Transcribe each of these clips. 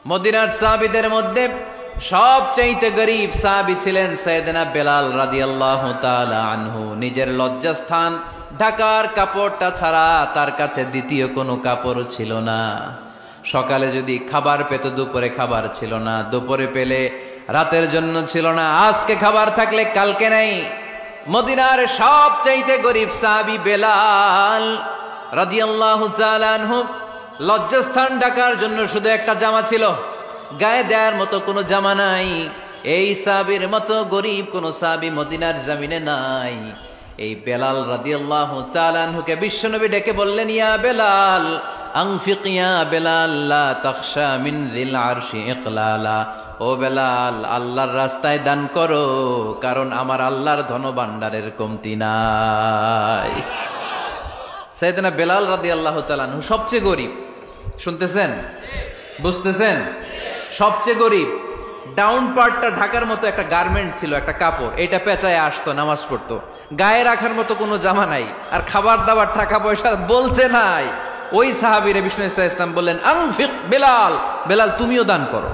মদিনার সাহাবীদের মধ্যে সবচাইতে গরীব সাহাবী ছিলেন সাইয়েদনা বেলাল রাদিয়াল্লাহু তাআলা আনহু। নিজের লজ্জাস্থান ঢাকার কাপড়টা ছাড়া তার কাছে দ্বিতীয় কোনো কাপড় ছিল না। সকালে যদি খাবার পেত, দুপুরে খাবার ছিল না, দুপুরে পেলে রাতের জন্য ছিল না, আজকে খাবার থাকলে কালকে নাই। মদিনার সবচাইতে গরীব সাহাবী বেলাল রাদিয়াল্লাহু তাআলা আনহু, লজ্জাস্থান ঢাকার জন্য শুধু একটা জামা ছিল, গায়ে দেওয়ার মতো কোনো জামা নাই। এই সাহাবীর মতো গরীব কোন সাহাবী মদিনার জমিনে নাই। এই বেলাল রাদিয়াল্লাহু তাআলা আনহুকে বিশ্বনবী ডেকে বললেন, ইয়া বেলাল আনফিক ইয়া বেলাল লা তাখশা মিন যিল আরশি ইকলালা। ও বেলাল, আল্লাহর রাস্তায় দান করো, কারণ আমার আল্লাহর ধনভাণ্ডারের কমতি নাই। সাইয়েদনা বেলাল রাদিয়াল্লাহু তাআলা আনহু সবচেয়ে গরীব। শুনতেছেন? বুঝতেছেন? সবচেয়ে গরীব। ডাউন পার্টটা ঢাকার মতো একটা গার্মেন্ট ছিল, একটা কাপড়, এটা পেঁচায় আসতো, নামাজ পড়তো। গায়ে রাখার মতো কোনো জামা নাই, আর খাবার দাবার টাকা পয়সা বলতে নাই। ওই সাহাবীরে বিষ্ণু ইসা ইসলাম বললেন, আনফিক বেলাল, বেলাল তুমিও দান করো,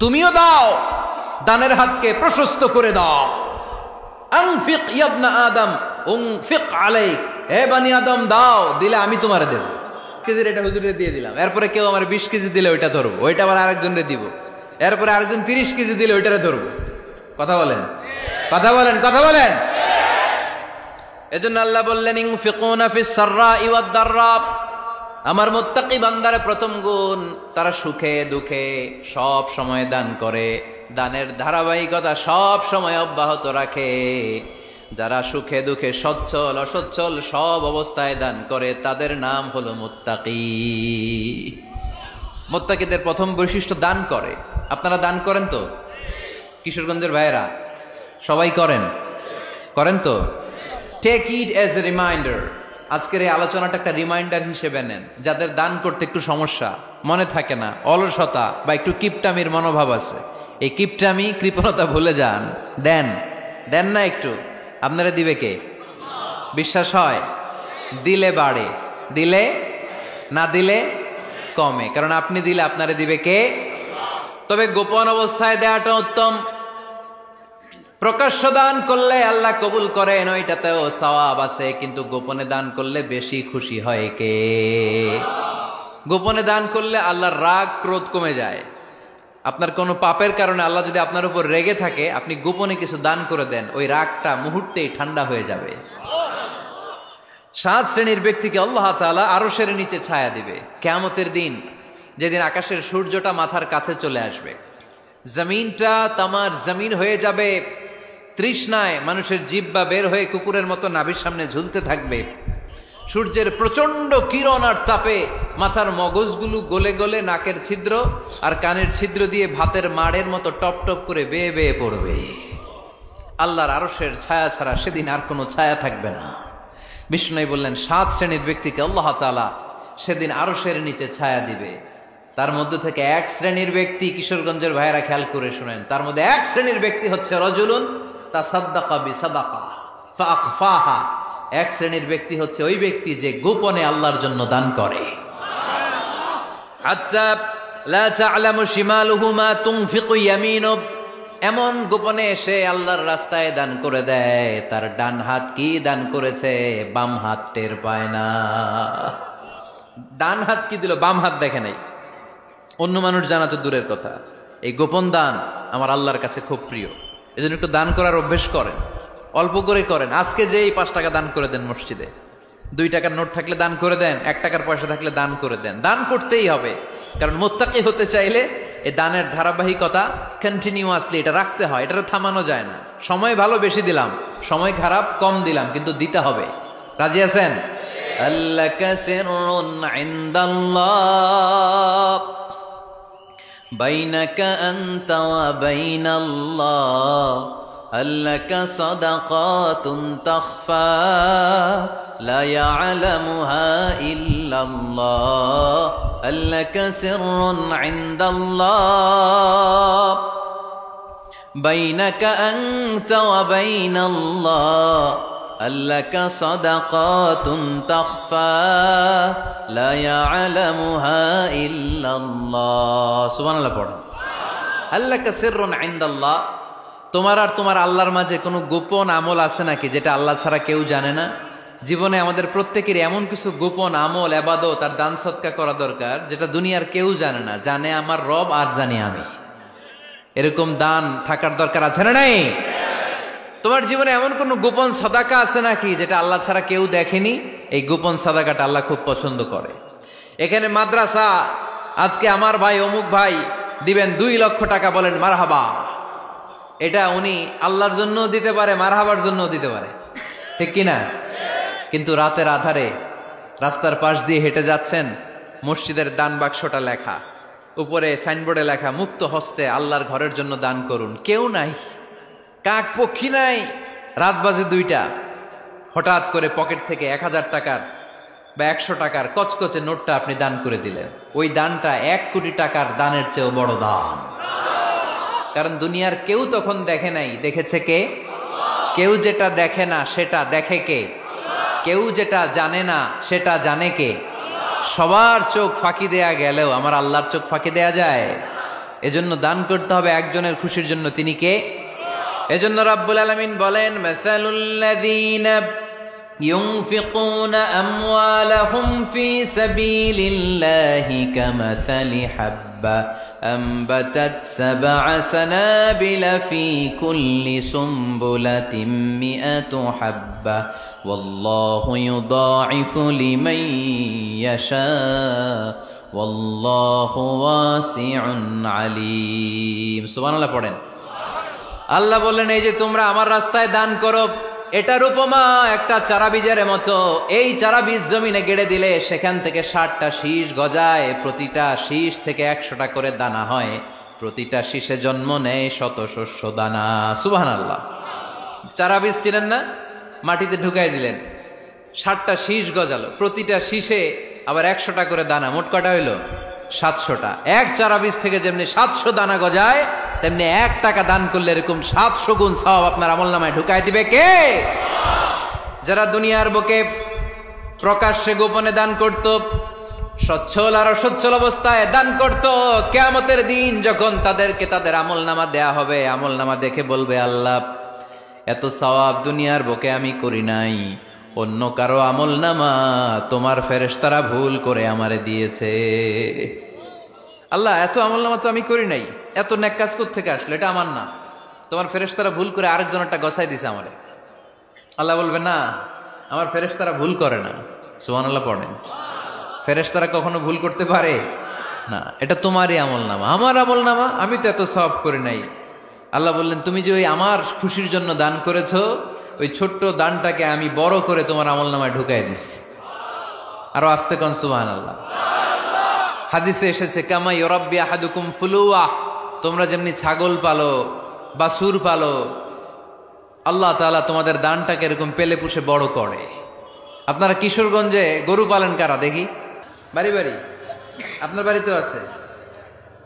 তুমিও দাও, দানের হাতকে প্রশস্ত করে দাও। আনফিক ইবনা আদম উনফিক আলাইক, হে বনি আদম দাও, দিলে আমি তোমারে দেব। কেজির এটা হুজুরে দিয়ে দিলাম, এরপরে কেউ আমার 20 কেজি দিলে ওইটা ধরবো, ওইটা আবার আরেকজনরে দিব, এরপরে আরেকজন 30 কেজি দিলে ওইটারে ধরবো। কথা বলেন, কথা বলেন, কথা বলেন। এজন্য আল্লাহ বললেন, ইনফিকুনা ফিস সাররাই ওয়াদ দাররা। আমার মুত্তাকি বান্দার প্রথম গুণ, তারা সুখে দুঃখে সব সময় দান করে, দানের ধারাবাহিকতা সব সময় অব্যাহত রাখে। যারা সুখে দুঃখে সচ্ছল অসচ্ছল সব অবস্থায় দান করে, তাদের নাম হলো মুত্তাকি। মুত্তাকিদের প্রথম বৈশিষ্ট্য দান করে। আপনারা দান করেন তো? কিশোরগঞ্জের ভাইয়েরা সবাই করেন? করেন তো? Take it as a reminder. আজকের এই আলোচনাটা একটা রিমাইন্ডার হিসেবে নেন। যাদের দান করতে একটু সমস্যা, মনে থাকে না, অলসতা বা একটু কিপটামির মনোভাব আছে, এই কিপটামি কৃপণতা ভুলে যান, দেন। দেন না একটু, আপনারা দিবে কে? বিশ্বাস হয়? দিলে বাড়ে, দিলে না দিলে কমে, কারণ আপনি দিলে আপনারে দিবে কে? তবে গোপন অবস্থায় দেওয়াটা উত্তম। প্রকাশ্য দান করলে আল্লাহ কবুল করেন, ওইটাতেও সওয়াব আছে, কিন্তু গোপনে দান করলে বেশি খুশি হয় কে? গোপনে দান করলে আল্লাহর রাগ ক্রোধ কমে যায়। আপনার কোনো পাপের কারণে আল্লাহ যদি আপনার উপর রেগে থাকে, আপনি গোপনে কিছু দান করে দেন, ওই রাগটা মুহূর্তেই ঠান্ডা হয়ে যাবে। 7 শ্রেণীর ব্যক্তিকে আল্লাহ তাআলা আরশের নিচে ছায়া দিবে কিয়ামতের দিন, যেদিন আকাশের সূর্যটা মাথার কাছে চলে আসবে, জমিনটা তামার জমিন হয়ে যাবে, তৃষ্ণায় মানুষের জিহ্বা বের হয়ে কুকুরের মতো নাভির সামনে ঝুলতে থাকবে। সূর্যের প্রচন্ড কিরণ আর তাপে মাথার মগজগুলো গলে গলে নাকের ছিদ্র আর কানের ছিদ্র দিয়ে ভাতের মাড়ের মতো টপ টপ করে বেয়ে বেয়ে পড়বে। আল্লাহর আরশের ছায়া ছাড়া সেদিন আর কোনো ছায়া থাকবে না। বিষ্ণু বললেন, 7 শ্রেণীর ব্যক্তিকে আল্লাহ তাআলা সেদিন আরশের নিচে ছায়া দিবে। তার মধ্যে থেকে 1 শ্রেণীর ব্যক্তি, কিশোরগঞ্জের ভাইয়েরা খেয়াল করে শুনেন, তার মধ্যে 1 শ্রেণীর ব্যক্তি হচ্ছে রাজুলুন তাসাদ্দাকা বিসাদাকা ফাআখফাহা। 1 শ্রেণীর ব্যক্তি হচ্ছে ওই ব্যক্তি যে গোপনে আল্লাহর জন্য দান করে। হাত্তা লা তা'লামু শিমালুহু মা তুনফিকু ইয়ামিনু, এমন গোপনে এসে আল্লাহর রাস্তায় দান করে দেয়, তার ডান হাত কি দান করেছে বাম হাত টের পায় না। ডান হাত কি দিল, বাম হাত দেখে নাই। অন্য মানুষ জানা তো দূরের কথা, এই গোপন দান আমার আল্লাহর কাছে খুব প্রিয়। এজন্য একটু দান করার অভ্যেস করেন, অল্প করে করেন। আজকে যেই 5 টাকা দান করে দেন মসজিদে, 2 টাকার নোট থাকলে দান করে দেন, 1 টাকার পয়সা থাকলে দান করে দেন। দান করতেই হবে, কারণ মুত্তাকি হতে চাইলে এই দানের ধারাবাহিকতা কন্টিনিউয়াসলি এটা রাখতে হয়, এটা থামানো যায় না। সময় ভালো বেশি দিলাম, সময় খারাপ কম দিলাম, কিন্তু দিতে হবে। রাজি আছেন? আল্লাকা সিররুন ইনদাল্লাহ বাইনাকা আনতা ওয়া বাইনাল্লাহ, আল্লাকা সাদাকাতুন তাখফা লা ইয়ালামুহা ইল্লাল্লাহ, আল্লাকা সিররুন ইনদাল্লাহ বাইনাকা আনতা ওয়া বাইনাল্লাহ, আল্লাকা সাদাকাতুন তাখফা লা ইয়ালামুহা ইল্লাল্লাহ। সুবহানাল্লাহ পড়েন। আল্লাকা সিররুন ইনদাল্লাহ, তোমার আর তোমার আল্লাহর মাঝে কোনো গোপন আমল আছে নাকি যেটা আল্লাহ ছাড়া কেউ জানে না? জীবনে আমাদের প্রত্যেকেরই এমন কিছু গোপন আমল, ইবাদত আর দান সদকা করা দরকার যেটা দুনিয়ার কেউ জানে না, জানে আমার রব আর জানি আমি। এরকম দান থাকার দরকার আছে না নাই? তোমার জীবনে এমন কোন গোপন সাদাকা আছে নাকি যেটা আল্লাহ ছাড়া কেউ দেখেনি? এই গোপন সাদাকাটা আল্লাহ খুব পছন্দ করে। এখানে মাদ্রাসা আজকে আমার ভাই অমুক ভাই দিবেন 2 লক্ষ টাকা, বলেন মারহাবা। এটা উনি আল্লাহর জন্য দিতে পারে, মারহাবার জন্য দিতে পারে, ঠিক কিনা? কিন্তু রাতের আধারে রাস্তার পাশ দিয়ে হেঁটে যাচ্ছেন, মসজিদের দান বাক্সটা লেখা, উপরে সাইনবোর্ডে লেখা মুক্ত হস্তে আল্লাহর ঘরের জন্য দান করুন। কেউ নাই, কাক পক্ষী নাই, রাত বাজে 2টা, হঠাৎ করে পকেট থেকে 1000 টাকার বা 100 টাকার কচকচে নোটটা আপনি দান করে দিলেন। ওই দানটা 1 কোটি টাকার দানের চেয়েও বড় দান। কারণ দুনিয়ার কেউ তখন দেখে নাই, দেখেছে কে? কেউ যেটা দেখে না সেটা দেখে কে? কেউ যেটা জানে না সেটা জানে কে? সবার চোখ ফাঁকি দেয়া গেলেও আমার আল্লাহর চোখ ফাঁকি দেয়া যায়? এজন্য দান করতে হবে একজনের খুশির জন্য, তিনি কে? এজন্য রাব্বুল আলামিন বলেন, মাসালুল্লাযীনা ইউনফিকুনা আমওয়ালাহুম ফি সাবিলিল্লাহি কামাসালি হাব্বা আনবাতাত সাবআ সানাবিলা ফি কুল্লি সুমবুলাতিন মিআতু হাব্বা ওয়াল্লাহু ইউদাঈফু লিমান ইয়াশা ওয়াল্লাহু ওয়াসিউন আলীম। সুবহানাল্লাহ পড়েন। আল্লাহ বললেন, এই যে তোমরা আমার রাস্তায় দান করো, এটার উপমা একটা চারা বীজের মতো। এই চারা বীজ জমিনে গেড়ে দিলে সেখান থেকে 60টা শীষ গজায়, প্রতিটা শীষ থেকে 100টা করে দানা হয়, প্রতিটা শীষে জন্ম নেয় শত শস্য দানা। সুবহানাল্লাহ। চারা বীজ ছিলেন না, মাটিতে ঢুকাই দিলেন, 60টা শীষ গজালো, প্রতিটা শীষে আবার 100টা করে দানা, মোট কটা হইল? 700টা। এক চারা বীজ থেকে যেমনি 700 দানা গজায়, তেমনি 1 টাকা দান করলে এরকম 700 গুণ সওয়াব আপনার আমলনামায় ঢুকাই দিবে কে? যারা দুনিয়ার বুকে প্রকাশ্যে গোপনে দান করত, সচ্ছল আর অসচ্ছল অবস্থায় দান করত, কিয়ামতের দিন যখন তাদেরকে তাদের আমলনামা দেয়া হবে, আমলনামা দেখে বলবে, আল্লাহ এত সওয়াব দুনিয়ার বুকে আমি করি নাই, অন্য কারো আমলনামা তোমার ফেরেশতারা ভুল করে আমারে দিয়েছে। আল্লাহ এত আমলনামা তো আমি করি নাই, এত নেক কাজ কোত্থেকে আসলো? এটা আমার না, তোমার ফেরেশতারা ভুল করে আরেকজনেরটা গছাই দিছে আমারে। আল্লাহ বলবে, না, আমার ফেরেশতারা ভুল করে না। সুবহানাল্লাহ পড়েন। ফেরেশতারা কখনো ভুল করতে পারে না, এটা তোমারই আমলনামা, আমার আমলনামা, আমি তো এত সওয়াব করি নাই। আল্লাহ বললেন, তুমি যে ওই আমার খুশির জন্য দান করেছো, ওই ছোট্ট দানটাকে আমি বড় করে তোমার আমলনামায় ঢুকাই দিচ্ছি। আরো আস্তে কোন সুবহানাল্লাহ। হাদিসে এসেছে, কামা ইউরাব্বি আহাদুকুম ফুলুয়াহ, তোমরা যেমনি ছাগল পালো, বাছুর পালো, আল্লাহ তাআলা তোমাদের দানটাকে এরকম পেলে পুষে বড় করে। আপনারা কিশোরগঞ্জে গরু পালেন কারা দেখি? বাড়ি বাড়ি, আপনার বাড়িতেও আছে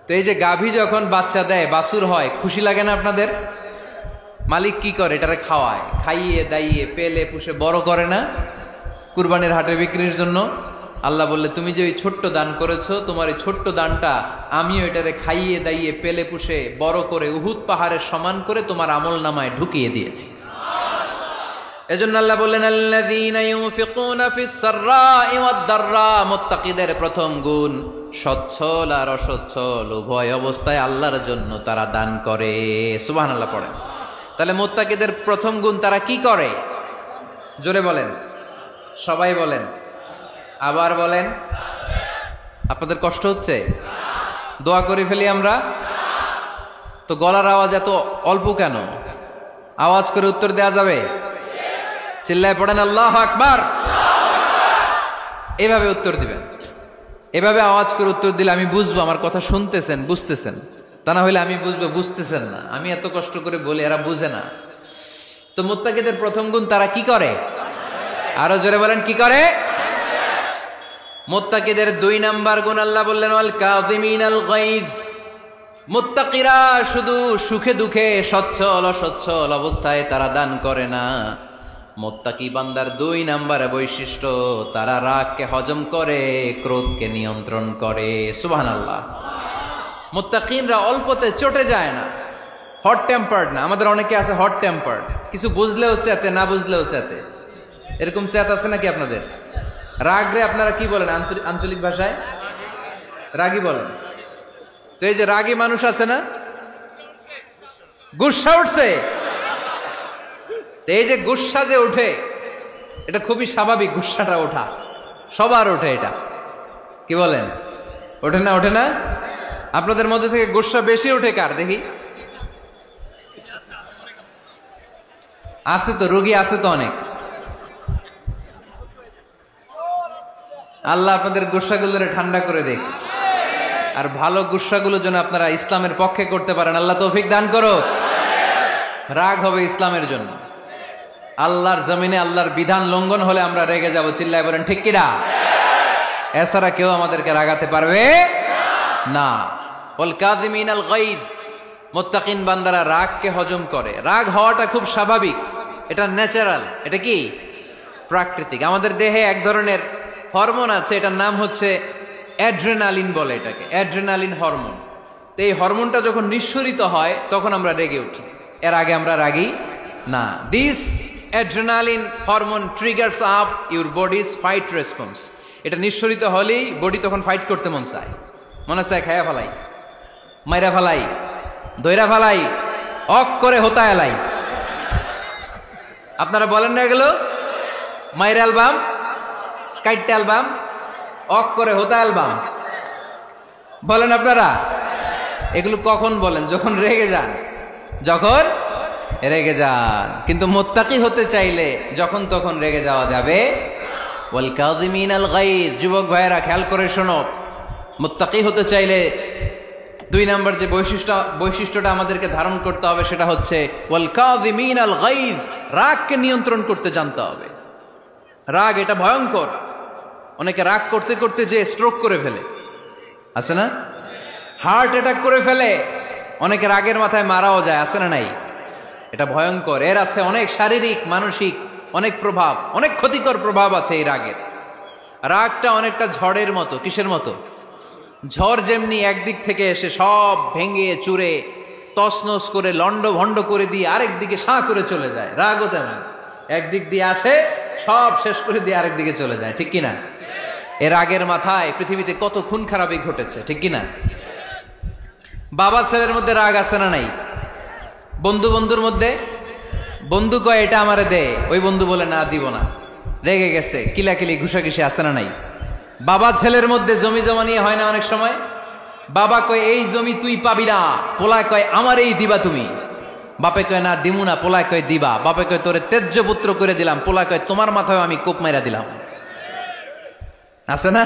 তো। এই যে গাভী যখন বাচ্চা দেয়, বাছুর হয়, খুশি লাগে না আপনাদের? মালিক কি করে? এটারে খাওয়ায়, খাইয়ে দাইয়ে পেলে পুষে বড় করে না? কুরবানির হাটে বিক্রির জন্য। আল্লাহ বললে, তুমি যে ওই ছোট্ট দান করেছো, তোমার এই ছোট্ট দানটা আমিও এটারে খাইয়ে দাইয়ে পেলে পুষে বড় করে উহুদ পাহাড়ের সমান করে তোমার আমলনামায় ঢুকিয়ে দিয়েছি। এজন্য আল্লাহ বললেন, আল্লাযীনা ইউনফিকুনা ফিস সাররাই ওয়াদ দাররা, মুত্তাকিদের প্রথম গুণ সচ্ছল আর অসচ্ছল উভয় অবস্থায় আল্লাহর জন্য তারা দান করে। সুবহানাল্লাহ পড়েন। তাহলে মুত্তাকিদের প্রথম গুণ, তারা কি করে? জোরে বলেন, সবাই বলেন, আবার বলেন। আপনাদের কষ্ট হচ্ছে? দোয়া করে ফেলি আমরা তো। গলার আওয়াজ এত অল্প কেন? আওয়াজ করে উত্তর দেয়া যাবে? চিল্লায় পড়েন আল্লাহু আকবার। এভাবে উত্তর দিবেন, এভাবে আওয়াজ করে উত্তর দিলে আমি বুঝবো আমার কথা শুনতেছেন, বুঝতেছেন। তা না হইলে আমি বুঝবো বুঝতেছেন না, আমি এত কষ্ট করে বলি এরা বুঝে না। তো মুত্তাকিদের প্রথম গুণ, তারা কি করে? আরো জোরে বলেন, কি করে? মুত্তাকিদের 2 নাম্বার গুণ আল্লাহ বললেন, ওয়াল কাযিমিনাল গায়জ। মুত্তাকিরা শুধু সুখে দুঃখে, সচ্ছল অসচ্ছল অবস্থায় তারা দান করে না, মুত্তাকি বান্দার 2 নম্বরে বৈশিষ্ট্য, তারা রাগকে হজম করে, ক্রোধকে নিয়ন্ত্রণ করে। সুবহানাল্লাহ। মুত্তাকিনরা অল্পতে চটে যায় না, হট টেম্পার্ড না। আমাদের অনেকে আছে হট টেম্পার্ড, কিছু বুঝলেও চেতে, না বুঝলেও চেতে। এরকম চেত আছে নাকি আপনাদের? রাগরে আপনারা কি বলেন আঞ্চলিক ভাষায়? রাগী বলেন। তো এই যে রাগী মানুষ আছে না, গুসা উঠছে, এই যে গুসা যে ওঠে, এটা খুবই স্বাভাবিক। গুসাটা ওঠা সবার ওঠে, এটা কি বলেন? ওঠে না? ওঠে না? আপনাদের মধ্যে থেকে গুসা বেশি ওঠে কার দেখি? আছে তো, রোগী আছে তো অনেক। আল্লাহ আপনাদের গুসাগুলোরে ঠান্ডা করে দেখ, আর ভালো গুসাগুলো যেন আপনারা ইসলামের পক্ষে করতে পারেন। আল্লাহ তৌফিক দান করো। রাগ হবে ইসলামের জন্য। আল্লাহর জমিনে আল্লাহর বিধান লঙ্ঘন হলে আমরা রেগে যাব। চিল্লায় বলেন ঠিক কিনা? এছাড়া কেউ আমাদেরকে রাগাতে পারবে না। ওয়াল কাযিমিনাল গায়জ, মুত্তাকিন বান্দারা রাগকে হজম করে। রাগ হওয়াটা খুব স্বাভাবিক, এটা ন্যাচারাল, এটা কি প্রাকৃতিক। আমাদের দেহে এক ধরনের হরমোন আছে, এটার নাম হচ্ছে অ্যাড্রেনালিন বলে এটাকে, অ্যাড্রেনালিন হরমোন। তো এই হরমোনটা যখন নিঃসরিত হয় তখন আমরা রেগে উঠি, এর আগে আমরা রাগি না। This adrenaline hormone triggers up your bodies fight response. এটা নিঃসরিত হলেই বডি তখন ফাইট করতে মন চায়, মনে চায় খায়া ফেলাই, মাইরা ফেলাই, দইরা ফেলাই, অক করে হোতা এলাই। আপনারা বলেন না এগুলো? মাইরা অ্যালবাম, কাইটটা অ্যালবাম, অক করে হোতা অ্যালবাম বলেন আপনারা? এগুলো কখন বলেন? যখন রেগে যান, যখন রেগে যান। কিন্তু মুত্তাকি হতে চাইলে যখন তখন রেগে যাওয়া যাবে। ওয়াল কাযিমিনাল গায়জ, যুবক ভাইয়েরা খেয়াল করে শোনো, মুত্তাকি হতে চাইলে 2 নম্বর যে বৈশিষ্ট্যটা আমাদেরকে ধারণ করতে হবে সেটা হচ্ছে ওয়াল কাযিমিনাল গায়জ, রাগকে নিয়ন্ত্রণ করতে জানতে হবে। রাগ এটা ভয়ঙ্কর। অনেকে রাগ করতে করতে যে স্ট্রোক করে ফেলে, আছে না? হার্ট অ্যাটাক করে ফেলে। অনেকে রাগের মাথায় মারাও যায়, আছে না নাই? এটা ভয়ঙ্কর। এর আছে অনেক শারীরিক, মানসিক অনেক প্রভাব, অনেক ক্ষতিকর প্রভাব আছে এই রাগের। রাগটা অনেকটা ঝড়ের মতো। কিসের মতো? ঝড় যেমনি একদিক থেকে এসে সব ভেঙে চুরে তছনছ করে লন্ড ভন্ড করে দিয়ে আরেক দিকে সাঁ করে চলে যায়, রাগও তেমন একদিক দিয়ে আসে, সব শেষ করে দিয়ে আরেক দিকে চলে যায়, ঠিক কিনা? এর রাগের মাথায় পৃথিবীতে কত খুন খারাপি ঘটেছে, ঠিক কিনা? বাবা ছেলের মধ্যে রাগ আছে না নাই? বন্ধু বন্ধুর মধ্যে, বন্ধু কয় এটা আমারে দে, ওই বন্ধু বলে না দিব না, রেগে গেছে, কিলাকিলি ঘুষাঘুষি আছে না নাই? বাবা ছেলের মধ্যে জমি জমা নিয়ে হয় না অনেক সময়? বাবা কয় এই জমি তুই পাবি না, পোলায় কয় আমার এই দিবা তুমি। বাপে কয় না দিমু না, পোলায় কয় দিবা। বাপে কয় তোরে তেজ্য পুত্র করে দিলাম, পোলায় কয় তোমার মাথায় আমি কোপ মাইরা দিলাম। আছে না?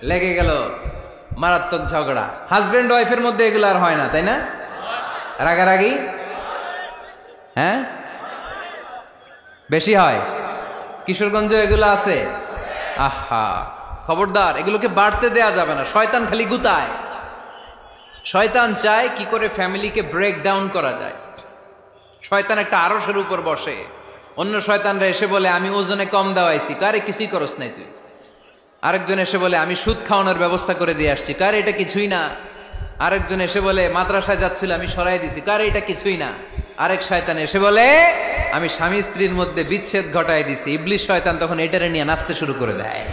লেগে গেল, মারাত্মক ঝগড়া। হাজবেন্ড ওয়াইফের মধ্যে এগুলো আর হয় না, তাই না? রাগারাগি হ্যাঁ বেশি হয়। কিশোরগঞ্জে এগুলো আছে। আহা, খবরদার, এগুলোকে বাড়তে দেয়া যাবে না। শয়তান খালি গুতায়। শয়তান চায় কি করে ফ্যামিলিকে ব্রেক ডাউন করা যায়। শয়তান একটা আরশের উপর বসে, অন্য শয়তানরা এসে বলে আমি ওজনে কম দেওয়াইছি, কারে কিছুই করস নাই তুই। আরেকজন এসে বলে আমি সুদ খাওয়ানোর ব্যবস্থা করে দিয়ে আসছি, কারে এটা কিছুই না। আরেকজন এসে বলে মাদ্রাসায় যাচ্ছিল আমি সরাই দিছি, কারে এটা কিছুই না। আরেক শয়তান এসে বলে আমি স্বামী স্ত্রীর মধ্যে বিচ্ছেদ ঘটাই দিছি। ইবলিশ শয়তান তখন এটারে নিয়ে নাচতে শুরু করে দেয়।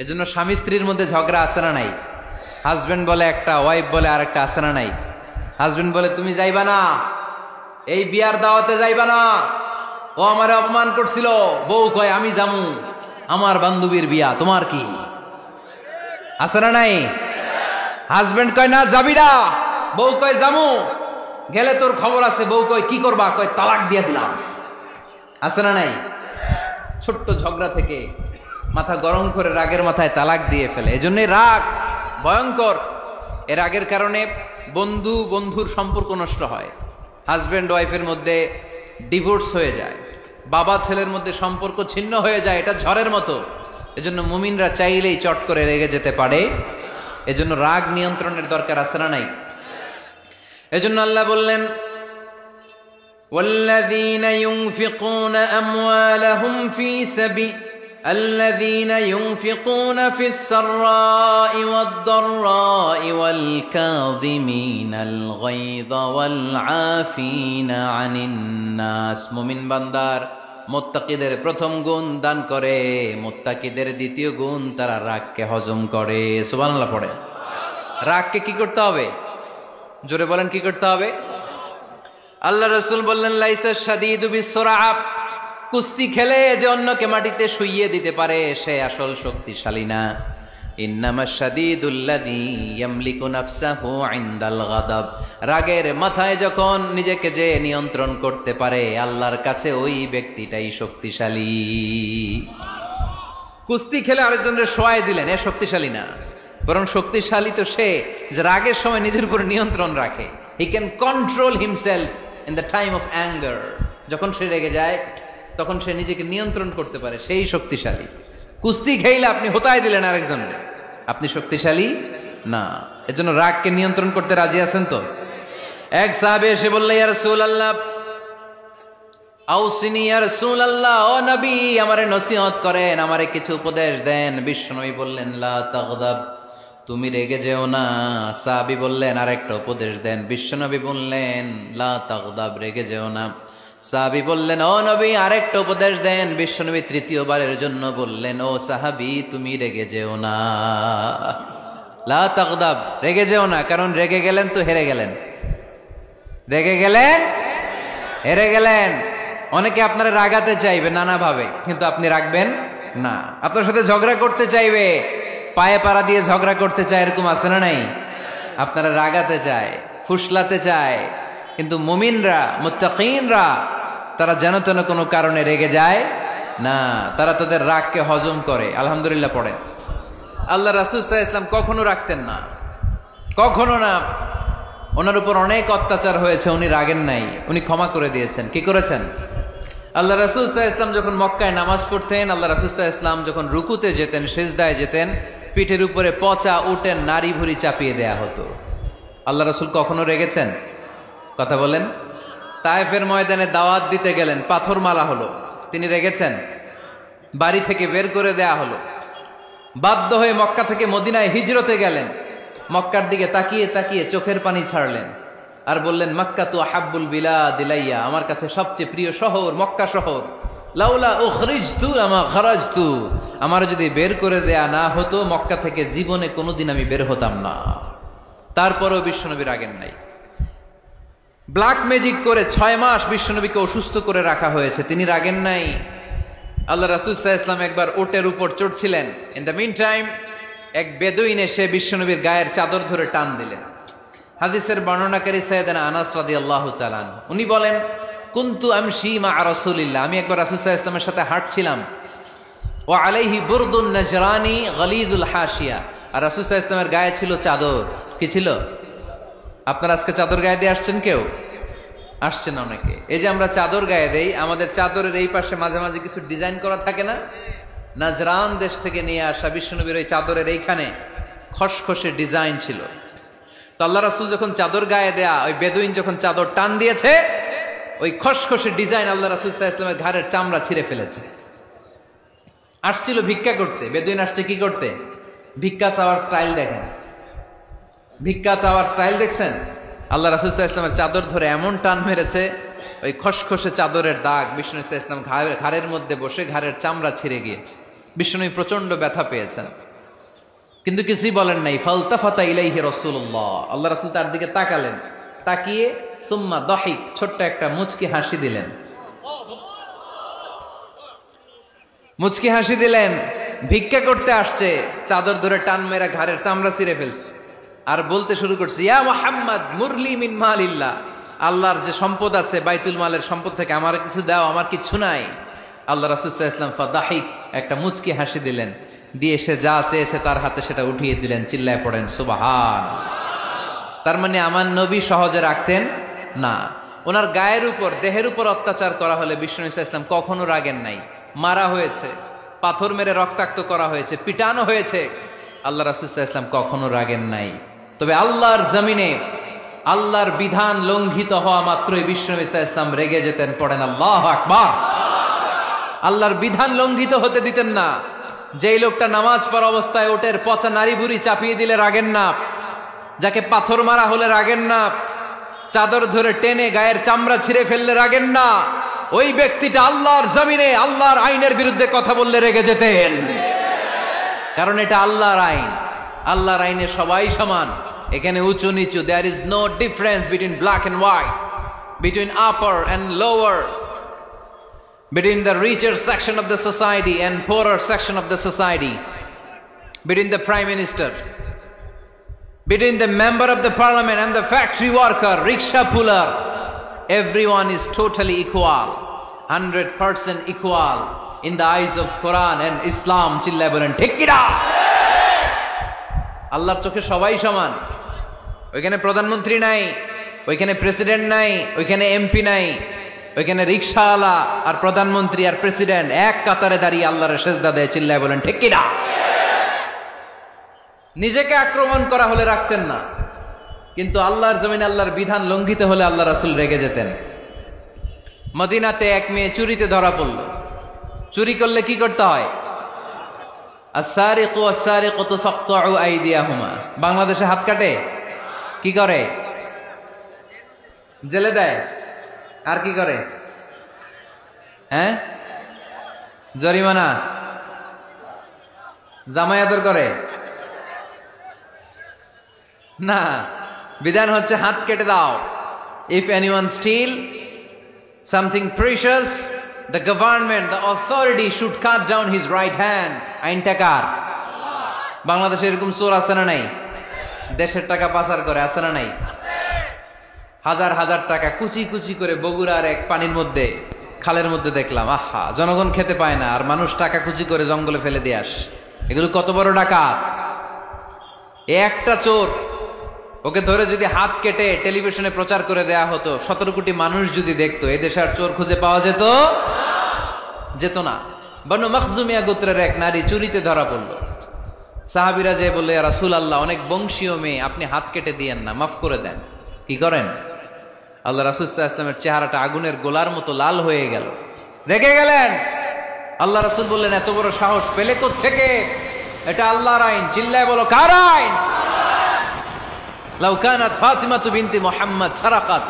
এজন্য স্বামী স্ত্রীর মধ্যে ঝগড়া আছে না নাই? হাজবেন্ড বলে একটা, ওয়াইফ বলে আরেকটা, আছে না নাই? হাজবেন্ড বলে তুমি যাইবা না, এই বিয়ার দাওয়াতে যাইবা না, ও আমারে অপমান করছিল। বউ কয় আমি যামু, আমার বান্ধবীর বিয়া, তোমার কি? আছে না নাই? হাজবেন্ড কয় না যাবি না, বউ কয় যামু, গেলে তোর খবর আছে। বউ কয় কি করবা? কয় তালাক দিয়ে দিলাম। আছে না নাই? ছোট্ট ঝগড়া থেকে মাথা গরম করে রাগের মাথায় তালাক দিয়ে ফেলে। এজন্য রাগ ভয়ঙ্কর। এর রাগের কারণে বন্ধু বন্ধুর সম্পর্ক নষ্ট হয়, হাজবেন্ড ওয়াইফের মধ্যে ডিভোর্স হয়ে যায়, বাবা ছেলের মধ্যে সম্পর্ক ছিন্ন হয়ে যায়। এটা ঝড়ের মতো। এজন্য মুমিনরা চাইলেই চট করে রেগে যেতে পারে। এজন্য রাগ নিয়ন্ত্রণের দরকার আছে না নাই? এজন্য আল্লাহ বললেন والذين ينفقون في السراء والضراء والكاظمين الغيظ والعافين عن الناس মুমিন বান্দার মুত্তাকিদের প্রথম গুণ দান করে, মুত্তাকিদের দ্বিতীয় গুণ তারা রাগকে হজম করে। সুবহানাল্লাহ পড়ে। রাগকে কি করতে হবে? জোরে বলেন, কি করতে হবে? আল্লাহ রাসূল বললেন, লাইসা শাদীদু বিসসুরআ, কুস্তি খেলে যে অন্যকে মাটিতে শুইয়ে দিতে পারে সে আসল শক্তিশালী না। ইন্নামাশ শাদীদুল্লাযী ইয়ামলিকু নাফসাহু ইনদাল গাদাব, রাগের মাথায় যখন নিজেকে যে নিয়ন্ত্রণ করতে পারে আল্লাহর কাছে ওই ব্যক্তিটাই শক্তিশালী। কুস্তি খেলে আরেকজনের শোয়ায় দিলেন, এ শক্তিশালী না, বরং শক্তিশালী তো সে যে রাগের সময় নিজের উপর নিয়ন্ত্রণ রাখে। He can control himself in the time of anger. যখন সে রেগে যায় তখন সে নিজেকে নিয়ন্ত্রণ করতে পারে, সেই শক্তিশালী। কুস্তি খেইলে আপনি হোতায় দিলেন আরেকজনকে, আপনি শক্তিশালী না। এজন্য রাগকে নিয়ন্ত্রণ করতে রাজি আছেন তো? এক সাহাবী এসে বলল, ইয়া রাসূলুল্লাহ আউসিনি, ইয়া রাসূলুল্লাহ, ও নবী আমারে নসিহত করেন, আমারে কিছু উপদেশ দেন। বিশ্বনবী বললেন, লা তাগদাব, তুমি রেগে যেও না। সাহাবী বললেন, আরেকটা উপদেশ দেন। বিশ্বনবী বললেন, লা তাগদাব, রেগে যেও না। সাহাবী বললেন, ও নবী আরেকটা উপদেশ দেন। বিশ্বনবী তৃতীয়বারের জন্য বললেন, ও সাহাবী তুমি রেগে যেও না, লা তাগদাব, রেগে যেও না। কারণ রেগে গেলেন তো হেরে গেলেন, রেগে গেলেন হেরে গেলেন। অনেকে আপনারা রাগাতে চাইবে নানাভাবে, কিন্তু আপনি রাখবেন না। আপনার সাথে ঝগড়া করতে চাইবে, পায়ে পাড়া দিয়ে ঝগড়া করতে চায়, এরকম আছে না নাই? আপনারা রাগাতে চায়, ফুসলাতে চায়, কিন্তু মুমিনরা, মুত্তাকিনরা তারা যেন তেন কোনো কারণে রেগে যায় না, তারা তাদের রাগকে হজম করে। আলহামদুলিল্লাহ পড়ে। আল্লাহ রাসূল সাল্লাল্লাহু আলাইহি ওয়াসাল্লাম কখনো রাগতেন না, কখনো না। ওনার উপর অনেক অত্যাচার হয়েছে, উনি রাগেন নাই, উনি ক্ষমা করে দিয়েছেন। কি করেছেন? আল্লাহ রাসূল সাল্লাল্লাহু আলাইহি ওয়াসাল্লাম যখন মক্কায় নামাজ পড়তেন, আল্লাহ রাসূল সাল্লাল্লাহু আলাইহি ওয়াসাল্লাম যখন রুকুতে যেতেন, সিজদায় যেতেন, পিঠের উপরে পচা উটের নাড়ি ভুঁড়ি চাপিয়ে দেয়া হতো। আল্লাহ রাসূল কখনো রেগেছেন? কথা বলেন। তায়েফের ময়দানে দাওয়াত দিতে গেলেন, পাথর মারা হলো, তিনি রেগেছেন? বাড়ি থেকে বের করে দেয়া হলো, বাধ্য হয়ে মক্কা থেকে মদিনায় হিজরতে গেলেন। মক্কার দিকে তাকিয়ে তাকিয়ে চোখের পানি ছাড়লেন আর বললেন, মক্কা তু আহাব্বুল বিলাদ ইলাইয়া, আমার কাছে সবচেয়ে প্রিয় শহর মক্কা শহর। লাউলা উখরিজতু আমা খারাজতু, আমার যদি বের করে দেয়া না হতো মক্কা থেকে জীবনে কোনোদিন আমি বের হতাম না। তারপরেও বিশ্বনবী রাগেন নাই। ব্ল্যাক ম্যাজিক করে 6 মাস বিশ্বনবীকে অসুস্থ করে রাখা হয়েছে, তিনি রাগেন নাই। আল্লাহ রাসূল সাল্লাল্লাহু আলাইহি ওয়াসাল্লাম একবার উটের উপর চড়ছিলেন। ইন দ্য মিন টাইম এক বেদুইন এসে বিশ্বনবীর গায়ের চাদর ধরে টান দিলেন। হাদিসের বর্ণনাকারী সাইয়েদনা আনাস রাদিয়াল্লাহু তাআলা উনি বলেন, কুনতু আমশি মা রাসূলিল্লাহ, আমি একবার রাসূল সাল্লাল্লাহু আলাইহি ওয়াসাল্লামের সাথে হাঁটছিলাম। ওয়া আলাইহি বুরদুন নাজরানি গলিযুল হাশিয়া, আর রাসূল সাল্লাল্লাহু আলাইহি ওয়াসাল্লামের গায়ে ছিল চাদর। কি ছিল? আপনারা আজকে চাদর গায়ে দিয়ে আসছেন? কেউ আসছেন? অনেকে। এই যে আমরা চাদর গায়ে দেই, আমাদের চাদরের এই পাশে মাঝে মাঝে কিছু ডিজাইন করা থাকে না? নাজরান দেশ থেকে নিয়ে আসা বিশ্বনবীর ওই চাদরের এইখানে খসখসে ডিজাইন ছিল। তো আল্লাহ রাসূল যখন চাদর গায়ে দেয়া, ওই বেদুইন যখন চাদর টান দিয়েছে, ওই খসখসে ডিজাইন আল্লাহ রাসূল সাল্লাল্লাহু আলাইহি ওয়াসাল্লামের ঘাড়ের চামড়া ছিঁড়ে ফেলেছে। আসছিল ভিক্ষা করতে। বেদুইন আসছে কি করতে? ভিক্ষা চাওয়ার স্টাইল দেখেন, ভিক্ষা চাওয়ার স্টাইল দেখছেন? আল্লাহ রাসূল সাল্লাল্লাহু আলাইহি ওয়াসাল্লামের চাদর ধরে এমন টান মেরেছে, ওই খসখসে চাদরের দাগ বিষ্ণু সাল্লাল্লাহু আলাইহি ওয়াসাল্লাম ঘাড়ের মধ্যে বসে ঘাড়ের চামড়া ছিঁড়ে গিয়েছে। বিষ্ণু প্রচন্ড ব্যথা পেয়েছেন, কিন্তু কিছুই বলেন নাই। ফালতাফাতা ইলাইহি রাসূলুল্লাহ, আল্লাহ রাসূল তার দিকে তাকালেন, তাকিয়ে সুম্মা দাহিক, ছোট্ট একটা মুচকি হাসি দিলেন। মুচকি হাসি দিলেন। ভিক্ষা করতে আসছে, চাদর ধরে টান মেরা ঘাড়ের চামড়া ছিঁড়ে ফেলছে, আর বলতে শুরু করছে, ইয়া মুহাম্মদ মুরলি মিন মালিল্লাহ, আল্লাহর যে সম্পদ আছে বাইতুল মালের সম্পদ থেকে আমার কিছু দাও, আমার কিছু নাই। আল্লাহ রাসূল সাল্লাল্লাহু আলাইহি ওয়াসাল্লাম ফাদাহিক, একটা মুচকি হাসি দিলেন, দিয়ে সে যা চেয়েছে তার হাতে সেটা উঠিয়ে দিলেন। চিল্লায় পড়েন সুবহান। তার মানে আমার নবী সহজে রাখতেন না। ওনার গায়ের উপর, দেহের উপর অত্যাচার করা হলে বিষ্ণু সাল্লাল্লাহু আলাইহি ওয়াসাল্লাম কখনো রাগেন নাই। মারা হয়েছে, পাথর মেরে রক্তাক্ত করা হয়েছে, পিটানো হয়েছে, আল্লাহ রাসূল সাল্লাল্লাহু আলাইহি ওয়াসাল্লাম কখনো রাগেন নাই। তবে আল্লাহর জমিনে আল্লাহর বিধান লঙ্ঘিত হওয়া মাত্রই বিশ্বনবী সাল্লাল্লাহু আলাইহি ওয়াসাল্লাম রেগে যেতেন। পড়েন আল্লাহু আকবার। আল্লাহর বিধান লঙ্ঘিত হতে দিতেন না। যেই লোকটা নামাজ পড়া অবস্থায় ওটের পচা নারী বুড়ি চাপিয়ে দিলে রাগেন না, যাকে পাথর মারা হলে রাগেন না, চাদর ধরে টেনে গায়ের চামড়া ছিঁড়ে ফেললে রাগেন না, ওই ব্যক্তিটা আল্লাহর জমিনে আল্লাহর আইনের বিরুদ্ধে কথা বললে রেগে যেতেন। কারণ এটা আল্লাহর আইন। আল্লাহর আইনে সবাই সমান, এখানে উঁচু নিচু, there is no difference between black and white, between upper and lower, between the richer section of the society and poorer section of the society, between the prime minister, between the member of the parliament and the factory worker, rickshaw puller. Everyone is totally equal, 100% equal in the eyes of Quran and Islam. চিল্লায় বলেন ঠিক কি না? আল্লাহর চোখে সবাই সমান। ওইখানে প্রধানমন্ত্রী নাই, ওইখানে প্রেসিডেন্ট নাই, ওইখানে এমপি নাই, ওইখানে রিকশাওয়ালা আর প্রধানমন্ত্রী আর প্রেসিডেন্ট এক কাতারে দাঁড়িয়ে আল্লাহর সেজদা দেয়। চিল্লায় বলেন ঠিক কি না? নিজেকে আক্রমণ করা হলে রাখতেন না, কিন্তু আল্লাহর জমিনে আল্লাহর বিধান লঙ্ঘিত হলে আল্লাহ রাসূল রেগে যেতেন। মদিনাতে এক মেয়ে চুরিতে ধরা পড়ল। চুরি করলে কি করতে হয়? আস-সারিকু ওয়াস-সারিকাতু ফাকতাউ আইদিয়াহুমা। বাংলাদেশে হাত কাটে, কি করে? জেলে দেয়। আর কি করে? হ্যাঁ, জরিমানা, জামাই আদর করে না। বিধান হচ্ছে হাত কেটে দাও। If anyone steal something precious, the government, the authority should cut down his right hand. আইনটা কার? বাংলাদেশে এরকম চোর আছে না নাই? দেশের টাকা পাচার করে, আছে না নাই? হাজার হাজার টাকা কুচি কুচি করে বগুড়ার এক পানির মধ্যে, খালের মধ্যে দেখলাম। আহা, জনগণ খেতে পায় না আর মানুষ টাকা কুচি করে জঙ্গলে ফেলে দিয়ে আস। এগুলো কত বড় ডাকাত! একটা চোর, ওকে ধরে যদি হাত কেটে টেলিভিশনে প্রচার করে দেয়া হতো, 17 কোটি মানুষ যদি দেখতো, এই দেশে আর চোর খুঁজে পাওয়া যেত না। বনু মখজুমিয়া গোত্রের এক নারী চুরিতে ধরা পড়ল। সাহাবীরা যে বললে, ইয়া রাসূলুল্লাহ, অনেক বংশীয় মেয়ে, আপনি হাত কেটে দিয়েন না, মাফ করে দেন। কি করেন? আল্লাহ রাসূল সাল্লাল্লাহু আলাইহি ওয়াসাল্লামের চেহারাটা আগুনের গোলার মতো লাল হয়ে গেল, রেগে গেলেন। আল্লাহ রাসূল বললেন, এত বড় সাহস পেলে কোত্থেকে? এটা আল্লাহর আইন। চিল্লায় বলো, কার আইন? লাউ কানাত ফাতিমাতু বিনতি মুহাম্মদ সারাকাত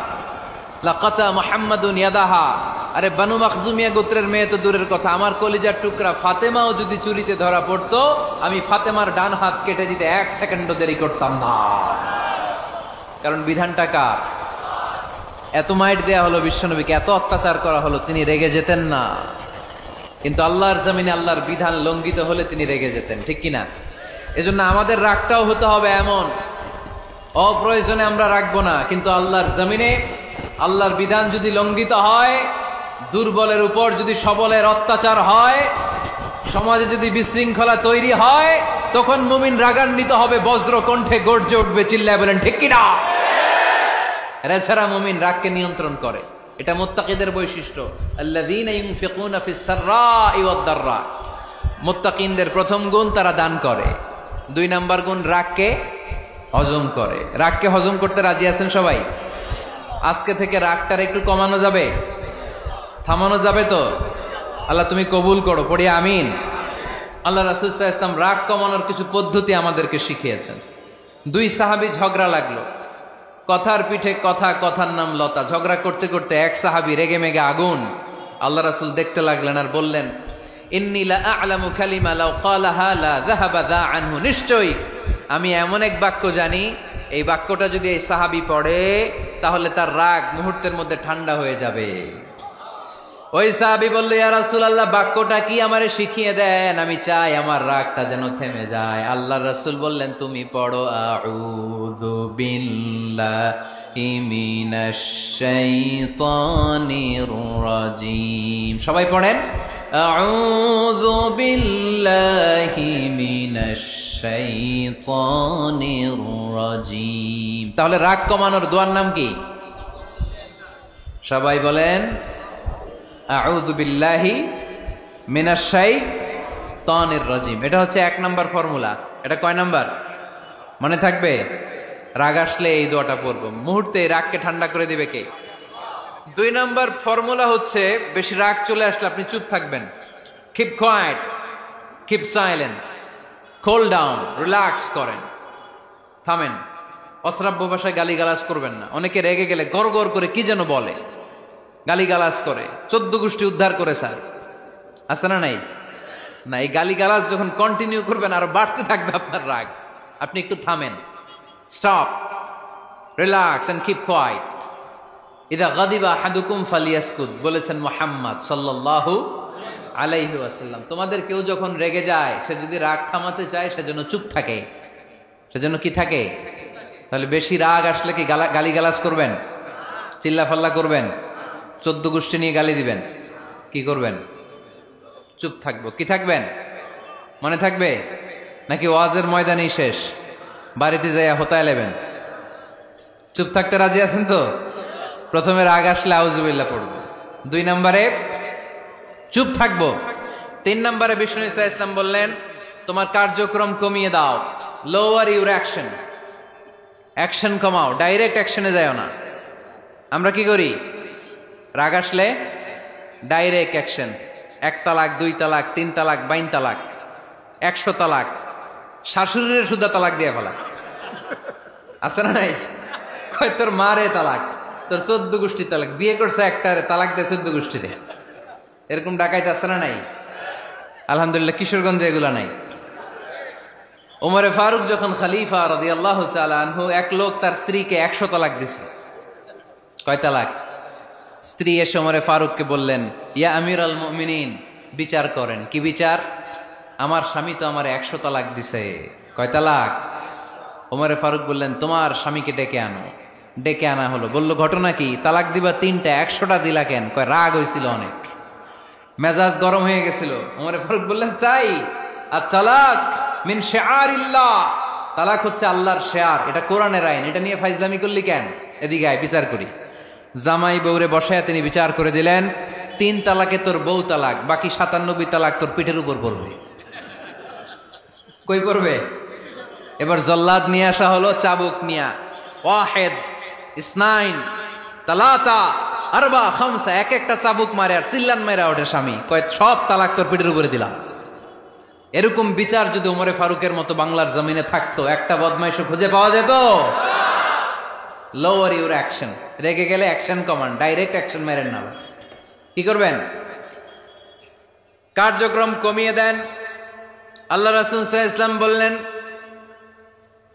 লাকাতা মুহাম্মাদুন ইয়াদাহা। আরে বনু মখজুমিয়া গোত্রের মেয়ে তো দূরের কথা, আমার কলিজার টুকরা ফাতেমাও যদি চুরিতে ধরা পড়তো, আমি ফাতেমার ডান হাত কেটে দিতে 1 সেকেন্ডও দেরি করতাম না। কারণ বিধানটা কার? এত মাইট দেয়া হলো বিশ্বনবীকে, এত অত্যাচার করা হলো, তিনি রেগে যেতেন না। কিন্তু আল্লাহর জমিনে আল্লাহর বিধান লঙ্ঘিত হলে তিনি রেগে যেতেন, ঠিক কিনা? এজন্য আমাদের রাগটাও হতে হবে এমন, অপ্রয়োজনে আমরা রাখবো না, কিন্তু আল্লাহর জমিনে আল্লাহর বিধান যদি লঙ্ঘিত হয়, দুর্বলের উপর যদি সবলের অত্যাচার হয়, সমাজে যদি বিশৃঙ্খলা তৈরি হয়, তখন মুমিন রাগান্বিত হবে, বজ্র কণ্ঠে গর্জে উঠবে। চিল্লায় বলেন ঠিক কিনা? এছাড়া মুমিন রাগকে নিয়ন্ত্রণ করে, এটা মুত্তাকিদের বৈশিষ্ট্য। আল্লাযীনা ইউনফিকুনা ফিস সাররাই ওয়াদ দাররা। মুত্তাকিনদের প্রথম গুণ, তারা দান করে। 2 নাম্বার গুণ, রাগকে হজম করে। রাগকে হজম করতে রাজি আছেন সবাই? আজকে থেকে রাগটার একটু কমানো যাবে, থামানো যাবে তো? আল্লাহ তুমি কবুল করো, পড়ি আমিন। আল্লাহ রাসূল সাল্লাল্লাহু আলাইহি ওয়াসাল্লাম রাগ কমানোর কিছু পদ্ধতি আমাদেরকে শিখিয়েছেন। 2 সাহাবী ঝগড়া লাগলো, কথার পিঠে কথা, কথার নাম লতা। ঝগড়া করতে করতে এক সাহাবী রেগে মেগে আগুন। আল্লাহ রাসূল দেখতে লাগলেন আর বললেন, ইন্নী লা আ'লামু কালিমা লাউ ক্বালাহা লা যাহাবা যা আনহু। নিশ্চয়ই আমি এমন এক বাক্য জানি, এই বাক্যটা যদি এই সাহাবী পড়ে, তাহলে তার রাগ মুহূর্তের মধ্যে ঠান্ডা হয়ে যাবে। ওই সাহাবী বলল, ইয়া রাসূলুল্লাহ, বাক্যটা কি আমারে শিখিয়ে দেন, আমি চাই আমার রাগটা যেন থেমে যায়। আল্লাহর রাসূল বললেন, তুমি পড়ো, আউযু বিল্লাহি মিনাশ শাইতানির রাজীম। সবাই পড়েন, আউযু বিল্লাহি মিনাশ শাইতানির রাজীম। তাহলে রাগ কমানোর দোয়ার নাম কি? সবাই বলেন, আউযু বিল্লাহি মিনাশ শাইতানির রাজীম। এটা হচ্ছে 1 নাম্বার ফর্মুলা। এটা কয় নাম্বার? মনে থাকবে? রাগ আসলে এই দোয়াটা পড়বো, মুহূর্তে রাগকে ঠান্ডা করে দিবে কে? 2 নম্বর ফর্মুলা হচ্ছে, বেশি রাগ চলে আসলে আপনি চুপ থাকবেন। Keep quiet, keep silent, cool down, relax করেন, থামেন। অশ্রাব্য ভাষায় গালিগালাজ করবেন না। অনেকে রেগে গেলে গড় গড় করে কি যেন বলে, গালিগালাজ করে, 14 গোষ্ঠী উদ্ধার করে স্যার, আছে না নাই? না, এই গালিগালাজ যখন কন্টিনিউ করবেন আরো বাড়তে থাকবে আপনার রাগ। আপনি একটু থামেন, stop, relax and keep quiet. ইদা গাদিবা আহাদুকুম ফালিয়াসকুত বলেছেন মুহাম্মদ সাল্লাল্লাহু আলাইহি ওয়াসাল্লাম। তোমাদের কেউ যখন রেগে যায়, সে যদি রাগ থামাতে চায় সেজন্য চুপ থাকে, সেজন্য কি থাকে? তাহলে বেশি রাগ আসলে কি গালিগালাজ করবেন, চিল্লাফাল্লা করবেন, 14 গোষ্ঠী নিয়ে গালি দিবেন, কি করবেন? চুপ থাকবো। কি থাকবেন? মনে থাকবে নাকি ওয়াজের ময়দানেই শেষ, বাড়িতে যাইয়া হোতায় লেবেন? চুপ থাকতে রাজি আছেন তো? প্রথমে রাগ আসলে আউযুবিল্লাহ পড়ব, 2 নম্বরে চুপ থাকবো, 3 নম্বরে বিষ্ণু ঈসা ইসলাম বললেন তোমার কার্যক্রম কমিয়ে দাও, লোয়ার ইউর অ্যাকশন, অ্যাকশন কমাও, ডাইরেক্ট অ্যাকশনে যাও না। আমরা কি করি? রাগ আসলে ডাইরেক্ট অ্যাকশন, 1 তালাক, 2 তালাক, 3 তালাক, 22 তালাক, 100 তালাক, শাশুড়ির সুদ্ধা তালাক দিয়ে ফেলা, আছে না নাই? কয় তোর মারে তালাক, তোর 14 গোষ্ঠী তালাক, বিয়ে করছে একটারে তালাক দেয় 14 গোষ্ঠীতে, এরকম ডাকাইতে আছে না নাই? আলহামদুলিল্লাহ কিশোরগঞ্জে এগুলা নাই। ওমরে ফারুক যখন খলিফা রাদিয়াল্লাহু তাআলা আনহু, এক লোক তার স্ত্রীকে 100 তালাক দিছে। কয় তালাক? স্ত্রী এসে ওমরে ফারুককে বললেন, ইয়া আমিরুল মুমিনিন, বিচার করেন। কি বিচার? আমার স্বামী তো আমার 100 তালাক দিছে। কয় তালাক? ওমরে ফারুক বললেন, তোমার স্বামীকে ডেকে আনো। ডেকে আনা হলো। বলল, ঘটনা কি? তালাক দিবা 3টা, 100টা দিলা কেন? কয় রাগ হয়েছিল অনেক, মেজাজ গরম হয়ে গেছিল। ওমরে ফারুক বললেন, চাই আর তালাক মিন শিআরিল্লাহ, তালাক হচ্ছে আল্লাহর শেয়ার, এটা কোরআনের আইন, এটা নিয়ে ফাইজলামি করলি কেন? এদিকে আয়, বিচার করি। জামাই বউরে বসায় তিনি বিচার করে দিলেন, 3 তালাকে তোর বউ তালাক, বাকি 97 তালাক তোর পিঠের উপর পড়বে। কই পড়বে? এবার জল্লাদ নিয়ে আসা হলো, চাবুক নিয়া, ওয়াহেদ, ইসনাইন, তালাতা, আরবা, খামসা, এক একটা চাবুক মারে আর চিল্লান মেরা ওঠে স্বামী, কয় সব তালাক তোর পিঠের উপরে দিলাম। এরকম বিচার যদি ওমরে ফারুকের মতো বাংলার জমিনে থাকতো, একটা বদমাইশও খুঁজে পাওয়া যেত? লোয়ার ইউর অ্যাকশন, রেগে গেলে অ্যাকশন কমান, ডাইরেক্ট অ্যাকশন মেরেন না। কি করবেন? কার্যক্রম কমিয়ে দেন। আল্লাহ রাসূল সাল্লাল্লাহু আলাইহি ওয়াসাল্লাম বললেন,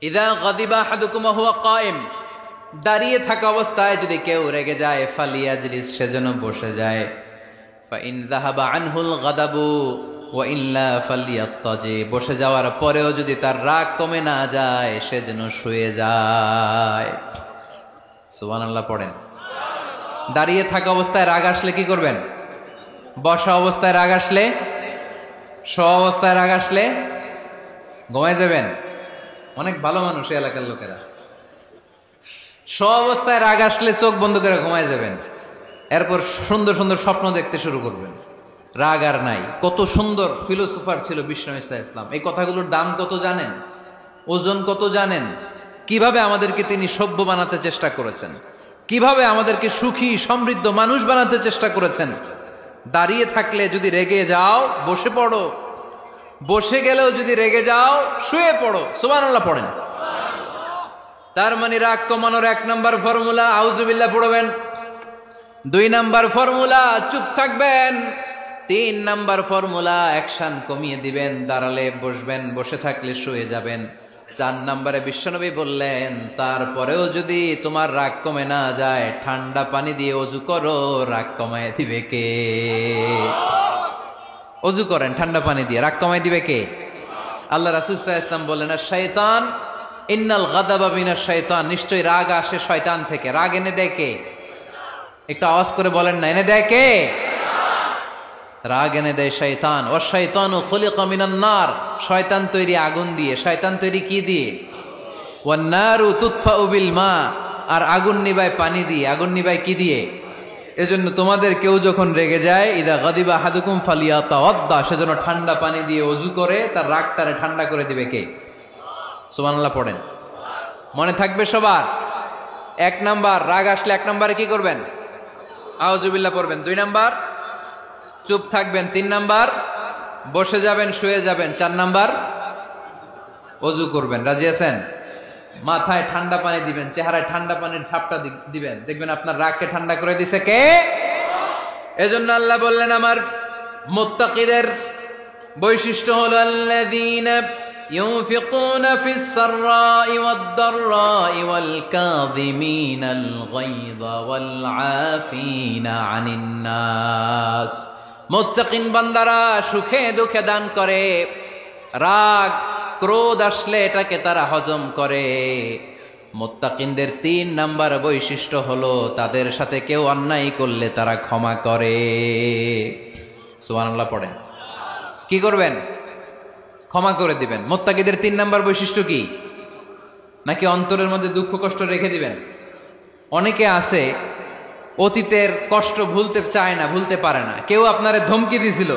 ইযা গাদিবা আহাদুকুম ওয়া হুয়া কায়েম, দাঁড়িয়ে থাকা অবস্থায় যদি কেউ রেগে যায়, ফালিয়াজলিস, সেজন্য বসে যায়। ফাইন যাহাবা আনহুল গাদাবু ওয়া ইল্লা ফালিয়াত্তাজি, বসে যাওয়ার পরেও যদি তার রাগ কমে না যায়, সেজন্য শুয়ে যায়। সুবহানাল্লাহ পড়েন। দাঁড়িয়ে থাকা অবস্থায় রাগ আসলে কি করবেন? বসা অবস্থায় রাগ আসলে, শোয়া অবস্থায় রাগ আসলে ঘুমায় যাবেন। অনেক ভালো মানুষ এই এলাকার লোকেরা। শোয়া অবস্থায় রাগ আসলে চোখ বন্ধ করে ঘুমায় যাবেন, এরপর সুন্দর সুন্দর স্বপ্ন দেখতে শুরু করবেন। রাগ আর নাই। কত সুন্দর ফিলোসোফার ছিল বিষ্ণু ঈসা ইসলাম। এই কথাগুলোর দাম কত জানেন? ওজন কত জানেন? কিভাবে আমাদেরকে তিনি সভ্য বানাতে চেষ্টা করেছেন, কিভাবে আমাদেরকে সুখী সমৃদ্ধ মানুষ বানাতে চেষ্টা করেছেন। দাঁড়িয়ে থাকলে যদি রেগে যাও, বসে পড়ো, বসে গেলেও যদি রেগে যাও, শুয়ে পড়ো। সুবহানাল্লাহ পড়েন। তার মানে রাগ কমানোর 1 নম্বর ফর্মুলা আউযুবিল্লাহ পড়বেন, 2 নম্বর ফর্মুলা চুপ থাকবেন, 3 নম্বর ফর্মুলা অ্যাকশন কমিয়ে দিবেন, দাঁড়ালে বসবেন, বসে থাকলে শুয়ে যাবেন। 4 নম্বরে বিশ্বনবী বললেন, তারপরেও যদি তোমার রাগ কমে না যায়, ঠান্ডা পানি দিয়ে ওযু করো, রাগ কমায় দিবে কে? ওযু করেন ঠান্ডা পানি দিয়ে, রাগ কমায় দিবে কে? আল্লাহ রাসূল সাল্লাল্লাহু আলাইহি ওয়াসাল্লাম বললেন, আর শয়তান, ইন্নাল গাদাবা মিনাশ শয়তান, নিশ্চয়ই রাগ আসে শয়তান থেকে। রাগ এনে দেয় কে? একটু আওয়াজ করে বলেন না, এনে দেয় কে? রাগ এনে দেয় শয়তান। ও শয়তানু খুলিকা মিনান নার, শয়তান তৈরি আগুন দিয়ে। শয়তান তৈরি কি দিয়ে? ওয়ান নারু তুতফাউ বিল মা, আর আগুন নিবায় পানি দিয়ে। আগুন নিবায় কি দিয়ে? এজন্য তোমাদের কেউ যখন রেগে যায়, ইদা গাদিবা আহাদুকুম ফালিয়াতাওয়াদ্দা, সেজন্য ঠান্ডা পানি দিয়ে ওযু করে তার রাগটারে ঠান্ডা করে দিবে কে? সুবহানাল্লাহ পড়েন। মনে থাকবে সবার? 1 নাম্বার, রাগ আসলে 1 নম্বরে কি করবেন? আউযুবিল্লাহ পড়বেন। 2 নাম্বার, চুপ থাকবেন। 3 নাম্বার, বসে যাবেন, শুয়ে যাবেন। 4 নাম্বার, ওযু করবেন। রাজি আছেন? মাথায় ঠান্ডা পানি দিবেন, চেহারায় ঠান্ডা পানির ঝাপটা দিবেন, দেখবেন আপনার রাগকে ঠান্ডা করে দিছে কে? এজন্য আল্লাহ বললেন আমার মুত্তাকিদের বৈশিষ্ট্য হলো আল্লাযীনা ينفقون في السراء والضراء والكاظمين الغيظ والعافين عن الناس। মুত্তাকিন বান্দারা সুখে দুঃখে দান করে, রাগ ক্রোধ আসলে এটাকে তারা হজম করে। মুত্তাকিনদের 3 নাম্বার বৈশিষ্ট্য হলো তাদের সাথে কেউ অন্যায় করলে তারা ক্ষমা করে। সুবহানাল্লাহ পড়েন। কি করবেন? ক্ষমা করে দিবেন। মুত্তাকিদের 3 নাম্বার বৈশিষ্ট্য কি? নাকি অন্তরের মধ্যে দুঃখ কষ্ট রেখে দিবেন? অনেকে আছে অতীতের কষ্ট ভুলতে চায় না, ভুলতে পারে না। কেউ আপনারে ধমকি দিছিল,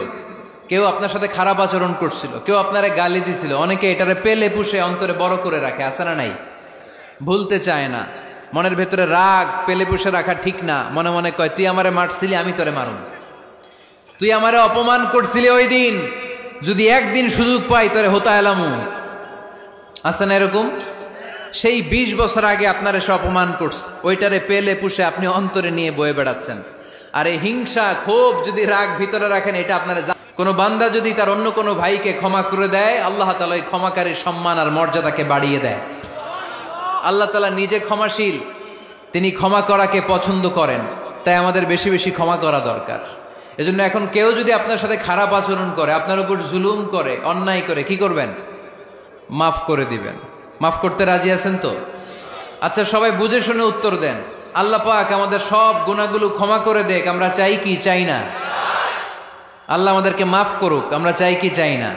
কেউ আপনার সাথে খারাপ আচরণ করছিল, কেউ আপনারে গালি দিছিল, অনেকে এটারে পেলে পুষে অন্তরে বড় করে রাখে, আছে না নাই? ভুলতে চায় না। মনের ভেতরে রাগ পেলে পুষে রাখা ঠিক না। মনে মনে কয় তুই আমারে মারছিলি, আমি তোরে মারুম। তুই আমারে অপমান করছিলি ওই দিন, যদি একদিন সুযোগ পাই তোরে হতা এলামু। আছে না এরকম? সেই 20 বছর আগে আপনার এসে অপমান করছে, ওইটারে পেলে পুষে আপনি অন্তরে নিয়ে বয়ে বেড়াচ্ছেন। আর এই হিংসা ক্ষোভ যদি রাগ ভিতরে রাখেন, এটা আপনার কোন বান্দা যদি তার অন্য কোনো ভাইকে ক্ষমা করে দেয়, আল্লাহ তাআলা ওই ক্ষমাকারীর সম্মান আর মর্যাদাকে বাড়িয়ে দেয়। আল্লাহ তাআলা নিজে ক্ষমাশীল, তিনি ক্ষমা করাকে পছন্দ করেন। তাই আমাদের বেশি বেশি ক্ষমা করা দরকার। এজন্য এখন কেউ যদি আপনার সাথে খারাপ আচরণ করে, আপনার উপর জুলুম করে, অন্যায় করে, কি করবেন? মাফ করে দিবেন। মাফ করতে রাজি আছেন তো? আচ্ছা, সবাই বুঝে শুনে উত্তর দেন। আল্লাহ পাক আমাদের সব গুনাহগুলো ক্ষমা করে দেখ, আমরা চাই কি চাই না? আল্লাহ আমাদেরকে মাফ করুক, আমরা চাই কি চাই না?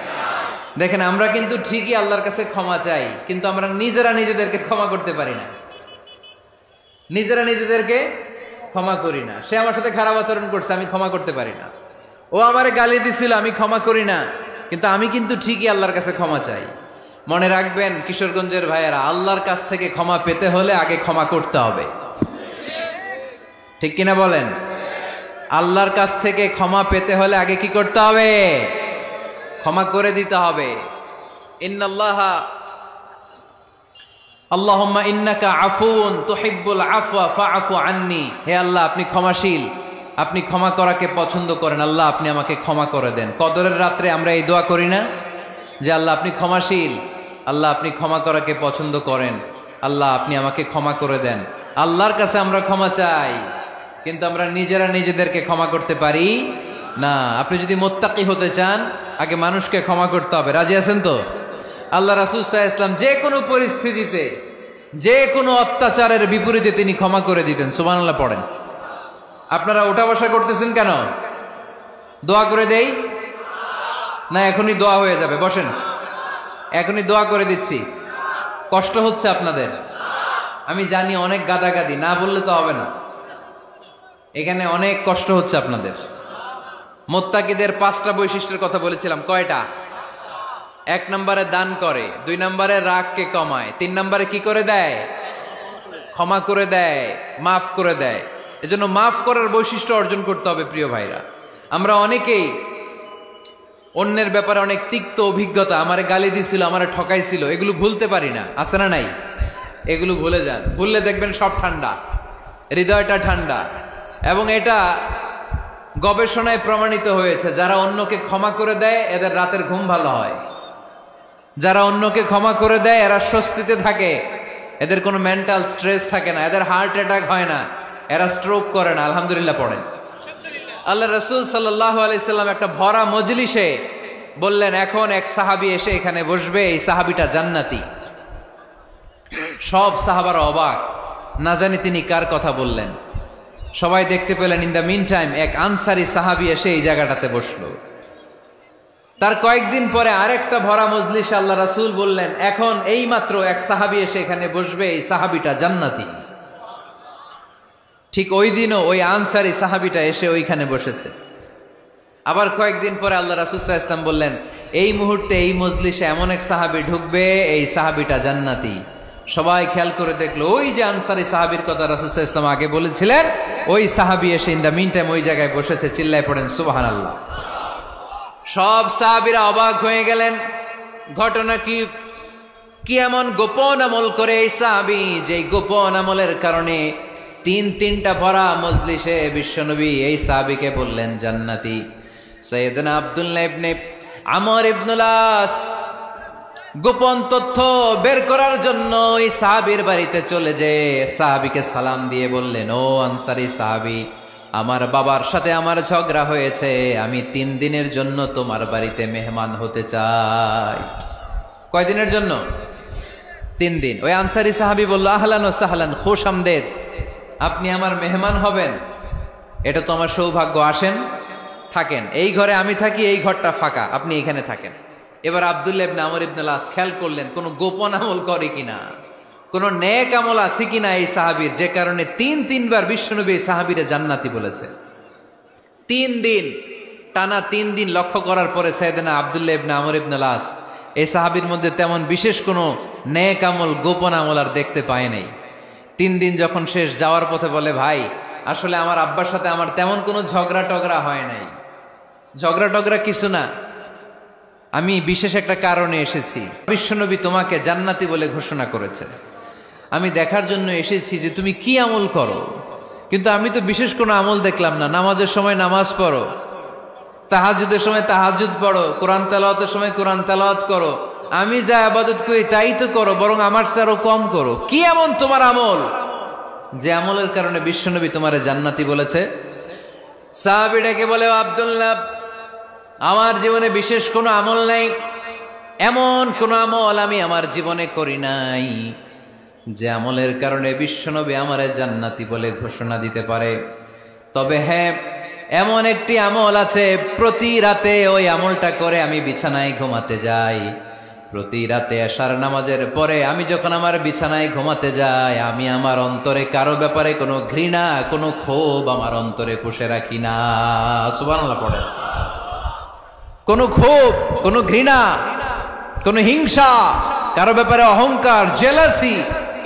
দেখেন, আমরা কিন্তু ঠিকই আল্লাহর কাছে ক্ষমা চাই, কিন্তু আমরা নিজেরা নিজেদেরকে ক্ষমা করতে পারি না। নিজেরা নিজেদেরকে ক্ষমা করি না। সে আমার সাথে খারাপ আচরণ করছে, আমি ক্ষমা করতে পারি না। ও আমারে গালি দিছিল, আমি ক্ষমা করি না, কিন্তু আমি কিন্তু ঠিকই আল্লাহর কাছে ক্ষমা চাই। মনে রাখবেন কিশোরগঞ্জের ভাইয়েরা, আল্লাহর কাছ থেকে ক্ষমা পেতে হলে আগে ক্ষমা করতে হবে। ঠিক কিনা বলেন? আল্লাহর কাছ থেকে ক্ষমা পেতে হলে আগে কি করতে হবে? ক্ষমা করে দিতে হবে। ইন্নাল্লাহা আল্লাহুম্মা ইন্নাকা আফুন তুহিব্বুল আফওয়া ফাআফু আন্নি। হে আল্লাহ, আপনি ক্ষমাশীল, আপনি ক্ষমা করাকে পছন্দ করেন। আল্লাহ, আপনি আমাকে ক্ষমা করে দেন। কদরের রাত্রে আমরা এই দোয়া করি না যে আল্লাহ আপনি ক্ষমাশীল, আল্লাহ আপনি ক্ষমা করাকে পছন্দ করেন, আল্লাহ আপনি আমাকে ক্ষমা করে দেন। আল্লাহর কাছে আমরা ক্ষমা চাই, কিন্তু আমরা নিজেরা নিজেদেরকে ক্ষমা করতে পারি না। আপনি যদি মুত্তাকি হতে চান, আগে মানুষকে ক্ষমা করতে হবে। রাজি আছেন তো? আল্লাহ রাসূল সাল্লাল্লাহু আলাইহি ওয়াসাল্লাম যে কোনো পরিস্থিতিতে, যে কোনো অত্যাচারের বিপরীতে তিনি ক্ষমা করে দিতেন। সুবহানাল্লাহ পড়েন। আপনারা ওঠা বসা করতেছেন কেন? দোয়া করে দেই না? এখনই দোয়া হয়ে যাবে, বসেন। এখনই দোয়া করে দিচ্ছি। কষ্ট হচ্ছে আপনাদের, আমি জানি, অনেক গাদাগাদি, না বললে তো হবে না। এখানে অনেক কষ্ট হচ্ছে আপনাদের। মুত্তাকিদের 5টা বৈশিষ্ট্যের কথা বলেছিলাম, কয়টা? 1 নম্বরে দান করে, 2 নম্বরে রাগকে কমায়, 3 নম্বরে কি করে দেয়? ক্ষমা করে দেয়, মাফ করে দেয়। এজন্য মাফ করার বৈশিষ্ট্য অর্জন করতে হবে। প্রিয় ভাইরা, আমরা অনেকেই অন্যের ব্যাপারে অনেক তিক্ত অভিজ্ঞতা, আমারে গালি দিছিল, আমারে ঠকাইছিল, এগুলো ভুলতে পারি না। আছে না নাই? এগুলো ভুলে যান। ভুললে দেখবেন সব ঠান্ডা, হৃদয়টা ঠান্ডা। এবং এটা গবেষণায় প্রমাণিত হয়েছে, যারা অন্যকে ক্ষমা করে দেয় এদের রাতের ঘুম ভালো হয়। যারা অন্যকে ক্ষমা করে দেয় এরা স্বস্তিতে থাকে, এদের কোনো মেন্টাল স্ট্রেস থাকে না, এদের হার্ট অ্যাটাক হয় না, এরা স্ট্রোক করে না। আলহামদুলিল্লাহ পড়েন। আল্লাহ রাসূল সাল্লাল্লাহু আলাইহি সাল্লাম একটা ভরা মজলিসে বললেন, এখন এক সাহাবী এসে এখানে বসবে, এই সাহাবীটা জান্নাতি। সব সাহাবারা অবাক, না জানি তিনি কার কথা বললেন। সবাই দেখতে পেলেন, ইন দ্য মিন টাইম এক আনসারি সাহাবী এসে এই জায়গাটাতে বসলো। তার কয়েকদিন পরে আরেকটা ভরা মজলিসে আল্লাহ রাসূল বললেন, এখন এই মাত্র এক সাহাবী এসে এখানে বসবে, এই সাহাবীটা জান্নাতি। ঠিক ওই দিনও ওই আনসারি সাহাবীটা এসে ওইখানে বসেছে। আবার কয়েকদিন পরে আল্লাহ রাসূল সাল্লাল্লাহু আলাইহি ওয়াসাল্লাম বললেন, এই মুহূর্তে এই মজলিসে এমন এক সাহাবী ঢুকবে, এই সাহাবীটা জান্নাতি। সবাই খেয়াল করে দেখলো ওই যে আনসারী সাহাবীর কথা রাসূল সাল্লাল্লাহু আলাইহি ওয়াসাল্লাম আগে বলেছিলেন, ওই সাহাবী এসে ইন দ্য মিন টাইম ওই জায়গায় বসেছে। চিল্লায় পড়েন সুবহানাল্লাহ। সব সাহাবীরা অবাক হয়ে গেলেন। ঘটনা কি এমন গোপন আমল করে এই সাহাবী, যে গোপন আমলের কারণে তিনটা ভরা মজলিসে বিশ্বনবী এই সাহাবীকে বললেন জান্নাতি। সাইয়েদনা আব্দুল্লাহ ইবনে আমর ইবনুল আস গোপন তথ্য বের করার জন্য ওই সাহাবীর বাড়িতে চলে যেয়ে সাহাবীকে সালাম দিয়ে বললেন, ও আনসারী সাহাবী, আমার বাবার সাথে আমার ঝগড়া হয়েছে, আমি 3 দিনের জন্য তোমার বাড়িতে মেহমান হতে চাই। কয়দিনের জন্য? 3 দিন। ওই আনসারী সাহাবী বলল, আহলান ও সাহলান, খুশ আমদেদ, আপনি আমার মেহমান হবেন, এটা তো আমার সৌভাগ্য, আসেন থাকেন, এই ঘরে আমি থাকি, এই ঘরটা ফাঁকা, আপনি এখানে থাকেন। এবার আব্দুল্লাহ ইবনে আমর ইবনুল আস খেয়াল করলেন কোনো গোপন আমল করে কিনা, কোন নেক আমল আছে কিনা এই সাহাবীর, যে কারণে 3বার বিশ্বনবী এই সাহাবীরে জান্নাতি বলেছে। 3 দিন টানা 3 দিন লক্ষ্য করার পরে সাইয়েদনা আব্দুল্লাহ ইবনে আমর ইবনুল আস এই সাহাবীর মধ্যে তেমন বিশেষ কোনো নেক আমল, গোপন আমল আর দেখতে পায় নাই। 3 দিন যখন শেষ, যাওয়ার পথে বলে, ভাই আসলে আমার আব্বার সাথে আমার তেমন কোনো ঝগড়া টগড়া হয় নাই, ঝগড়া টগড়া কিছু না, আমি বিশেষ একটা কারণে এসেছি। বিশ্বনবী তোমাকে জান্নাতি বলে ঘোষণা করেছে, আমি দেখার জন্য এসেছি যে তুমি কি আমল করো, কিন্তু আমি তো বিশেষ কোনো আমল দেখলাম না। নামাজের সময় নামাজ পড়ো, তাহাজ্জুদের সময় তাহাজ্জুদ পড়ো, কোরআন তেলাওয়াতের সময় কোরআন তেলাওয়াত করো, আমি যা ইবাদত করি তাই তো করো, বরং আমার চেয়ে আরো কম করো। কি এমন তোমার আমল যে আমলের কারণে বিশ্বনবী তোমারে জান্নাতি বলেছে? সাহাবীটাকে বলে, আব্দুল্লাহ, আমার জীবনে বিশেষ কোনো আমল নাই, এমন কোন আমল আমি আমার জীবনে করি নাই যে আমলের কারণে বিশ্বনবী আমারে জান্নাতি বলে ঘোষণা দিতে পারে। তবে হ্যাঁ, এমন একটি আমল আছে, প্রতি রাতে ওই আমলটা করে আমি বিছানায় ঘুমাতে যাই। প্রতি রাতে এশার নামাজের পরে আমি যখন আমার বিছানায় ঘুমাতে যাই, আমি আমার অন্তরে কারো ব্যাপারে কোনো ঘৃণা, কোনো ক্ষোভ আমার অন্তরে পুষে রাখি না। সুবহানাল্লাহ পড়ে। কোনো ক্ষোভ, কোনো ঘৃণা, কোনো হিংসা, কারো ব্যাপারে অহংকার, জেলাসি,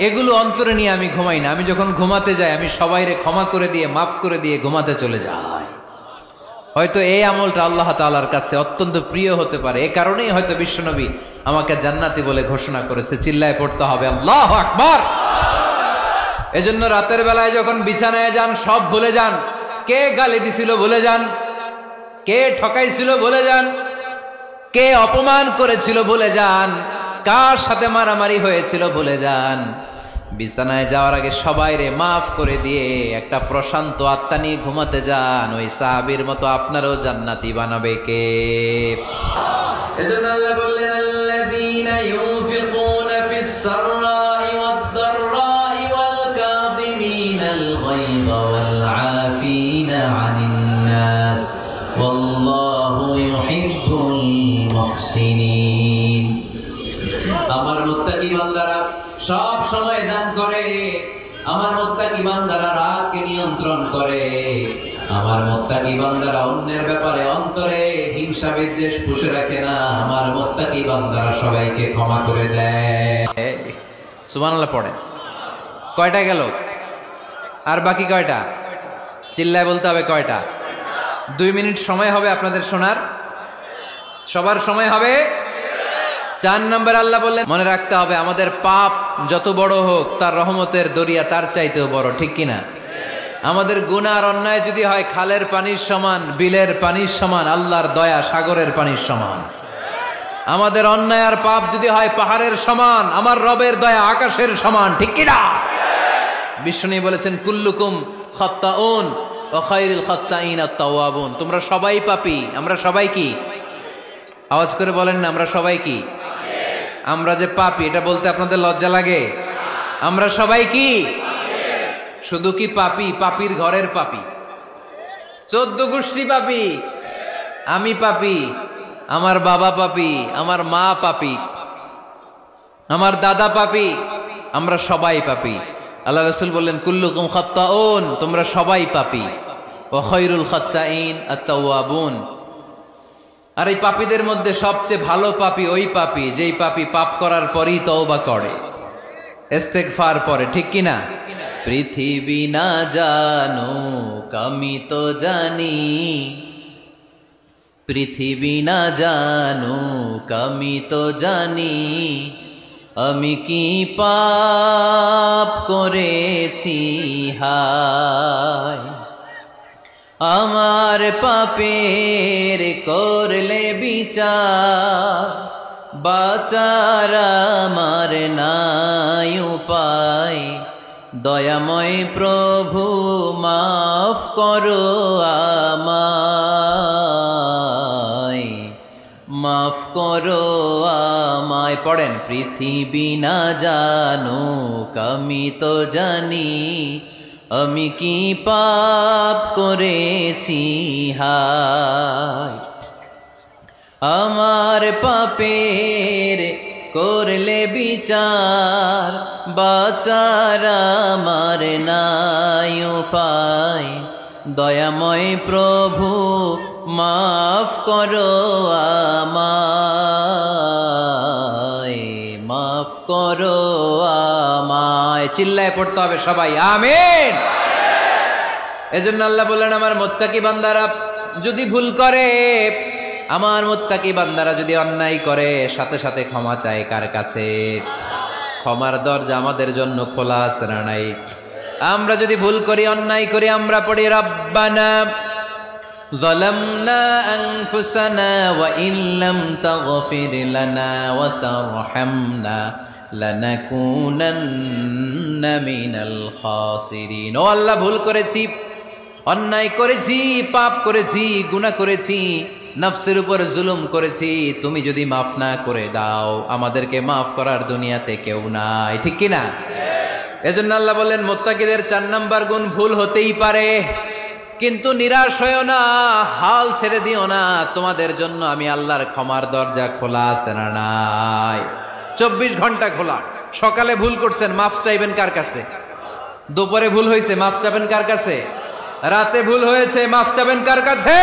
এগুলো অন্তরে নিয়ে আমি ঘুমাই না। আমি যখন ঘুমাতে যাই, আমি সবাইরে ক্ষমা করে দিয়ে, মাফ করে দিয়ে ঘুমাতে চলে যাই। হয়তো এই আমলটা আল্লাহ তাআলার কাছে অত্যন্ত প্রিয় হতে পারে, এ কারণেই হয়তো বিশ্বনবী আমাকে জান্নাতি বলে ঘোষণা করেছে। চিল্লায় পড়তে হবে আল্লাহু আকবার। এজন্য রাতের বেলায় যখন বিছানায় যান, সব ভুলে যান। কে গালি দিছিল ভুলে যান, কে ঠকাইছিল ভুলে যান, কে অপমান করেছিল ভুলে যান, কার সাথে মারামারি হয়েছিল ভুলে যান। বিছানায় যাওয়ার আগে সবাইরে মাফ করে দিয়ে একটা প্রশান্ত আত্মা নিয়ে ঘুমাতে যান। ওই সাহাবীর মতো আপনারও জান্নাতি বানাবে কে? এজন্য আল্লাহ বললেন, আল্লাযীনা ইউনফিকুনা ফিস সাররাই ওয়াদ দাররাই ওয়াল কাযিমিনাল গায়যা ওয়াল আফিনা আনিন নাস ওয়াল্লাহু ইউহিব্বুল মুহসিনিন। আমার মুত্তাকি বান্দারা সব সময় দান করে, আমার মুত্তাকি বান্দারা রাগকে নিয়ন্ত্রণ করে, আমার মুত্তাকি বান্দারা অন্যের ব্যাপারে অন্তরে হিংসা বিদ্বেষ পুষে রাখে না, আমার মুত্তাকি বান্দারা সবাইকে ক্ষমা করে দেয়। সুবহানাল্লাহ পড়ে। কয়টা গেল? আর বাকি কয়টা? চিল্লায় বলতে হবে কয়টা? 2 মিনিট সময় হবে আপনাদের শোনার, সবার সময় হবে। 4 নম্বর আল্লাহ বললেন, মনে রাখতে হবে আমাদের পাপ যত বড় হোক, তার রহমতের দরিয়া তার চাইতেও বড়, ঠিক কিনা? আমাদের গুনাহ আর অন্যায় যদি হয় খালের পানির সমান, বিলের পানির সমান, আল্লাহর দয়া সাগরের পানির সমান। আমাদের অন্যায় আর পাপ যদি হয় পাহাড়ের সমান, আমার রবের দয়া আকাশের সমান, ঠিক কিনা? বিষ্ণু বলেছেন, কুল্লুকুম খাত্তাউন ওয়া খায়রুল খাত্তাইন আত-তাওয়াবুন। তোমরা সবাই পাপী। আমরা সবাই কি? আওয়াজ করে বলেন না, আমরা সবাই কি? আমরা যে পাপী, এটা বলতে আপনাদের লজ্জা লাগে? আমরা সবাই কি? শুধু কি পাপী? পাপীর ঘরের পাপী, 14 গোষ্ঠী পাপী। আমি পাপী, আমার বাবা পাপী, আমার মা পাপী, আমার দাদা পাপী, আমরা সবাই পাপী। আল্লাহ রাসূল বললেন, কুল্লুকুম খাত্তাউন, তোমরা সবাই পাপী, ওয়া খায়রুল খাত্তাইন আত-তাওয়াবুন। আর এই পাপীদের মধ্যে সবচেয়ে ভালো পাপী ওই পাপী যেই পাপী পাপ করার পরই তওবা করে। ইস্তেগফার পরে, ঠিক কিনা? পৃথিবী না জানুক আমি তো জানি, পৃথিবী না জানুক আমি তো জানি, আমি কি পাপ করেছি হায়। আমার পাপের করলে বিচার, বাঁচার আমার নাই উপায়। দয়াময় প্রভু মাফ করো আমায়, মাফ করো আমায়। পড়েন, পৃথিবী না জানুক আমি তো জানি, আমি কি পাপ করেছি হায়। আমার পাপের করলে বিচার, বাঁচার আমার নাই উপায়। দয়াময় প্রভু মাফ করো আমায়, মাফ করো আমায়। চিল্লায় পড়তে হবে সবাই, আমিন। এজন্য আল্লাহ বললেন, আমার মুত্তাকি বান্দারা যদি ভুল করে, আমার মুত্তাকি বান্দারা যদি অন্যায় করে, সাথে সাথে ক্ষমা চায় কার কাছে? ক্ষমার দরজা আমাদের জন্য খোলা আছে না নাই? আমরা যদি ভুল করি, অন্যায় করি, আমরা পড়ি রব্বানা যালামনা আনফুসানা ওয়া ইল্লাম তাগফির লানা ওয়া তারহামনা লানাকুনান্না মিনাল খাসিরিন। ও আল্লাহ, ভুল করেছি, অন্যায় করেছি, পাপ করেছি, গুনাহ করেছি, নফসের উপর জুলুম করেছি। তুমি যদি মাফ না করে দাও, আমাদেরকে মাফ করার দুনিয়াতে কেউ নাই, ঠিক কিনা? এজন্য আল্লাহ বললেন, মুত্তাকিদের 4 নাম্বার গুণ, ভুল হতেই পারে কিন্তু নিরাশ হইও না, হাল ছেড়ে দিও না। তোমাদের জন্য আমি আল্লাহর ক্ষমার দরজা খোলা আছে না নাই? 24 ঘন্টা খোলা। সকালে ভুল করছেন, মাফ চাইবেন কার কাছে? দুপুরে ভুল হয়েছে, মাফ চাইবেন কার কাছে? রাতে ভুল হয়েছে, মাফ চাইবেন কার কাছে?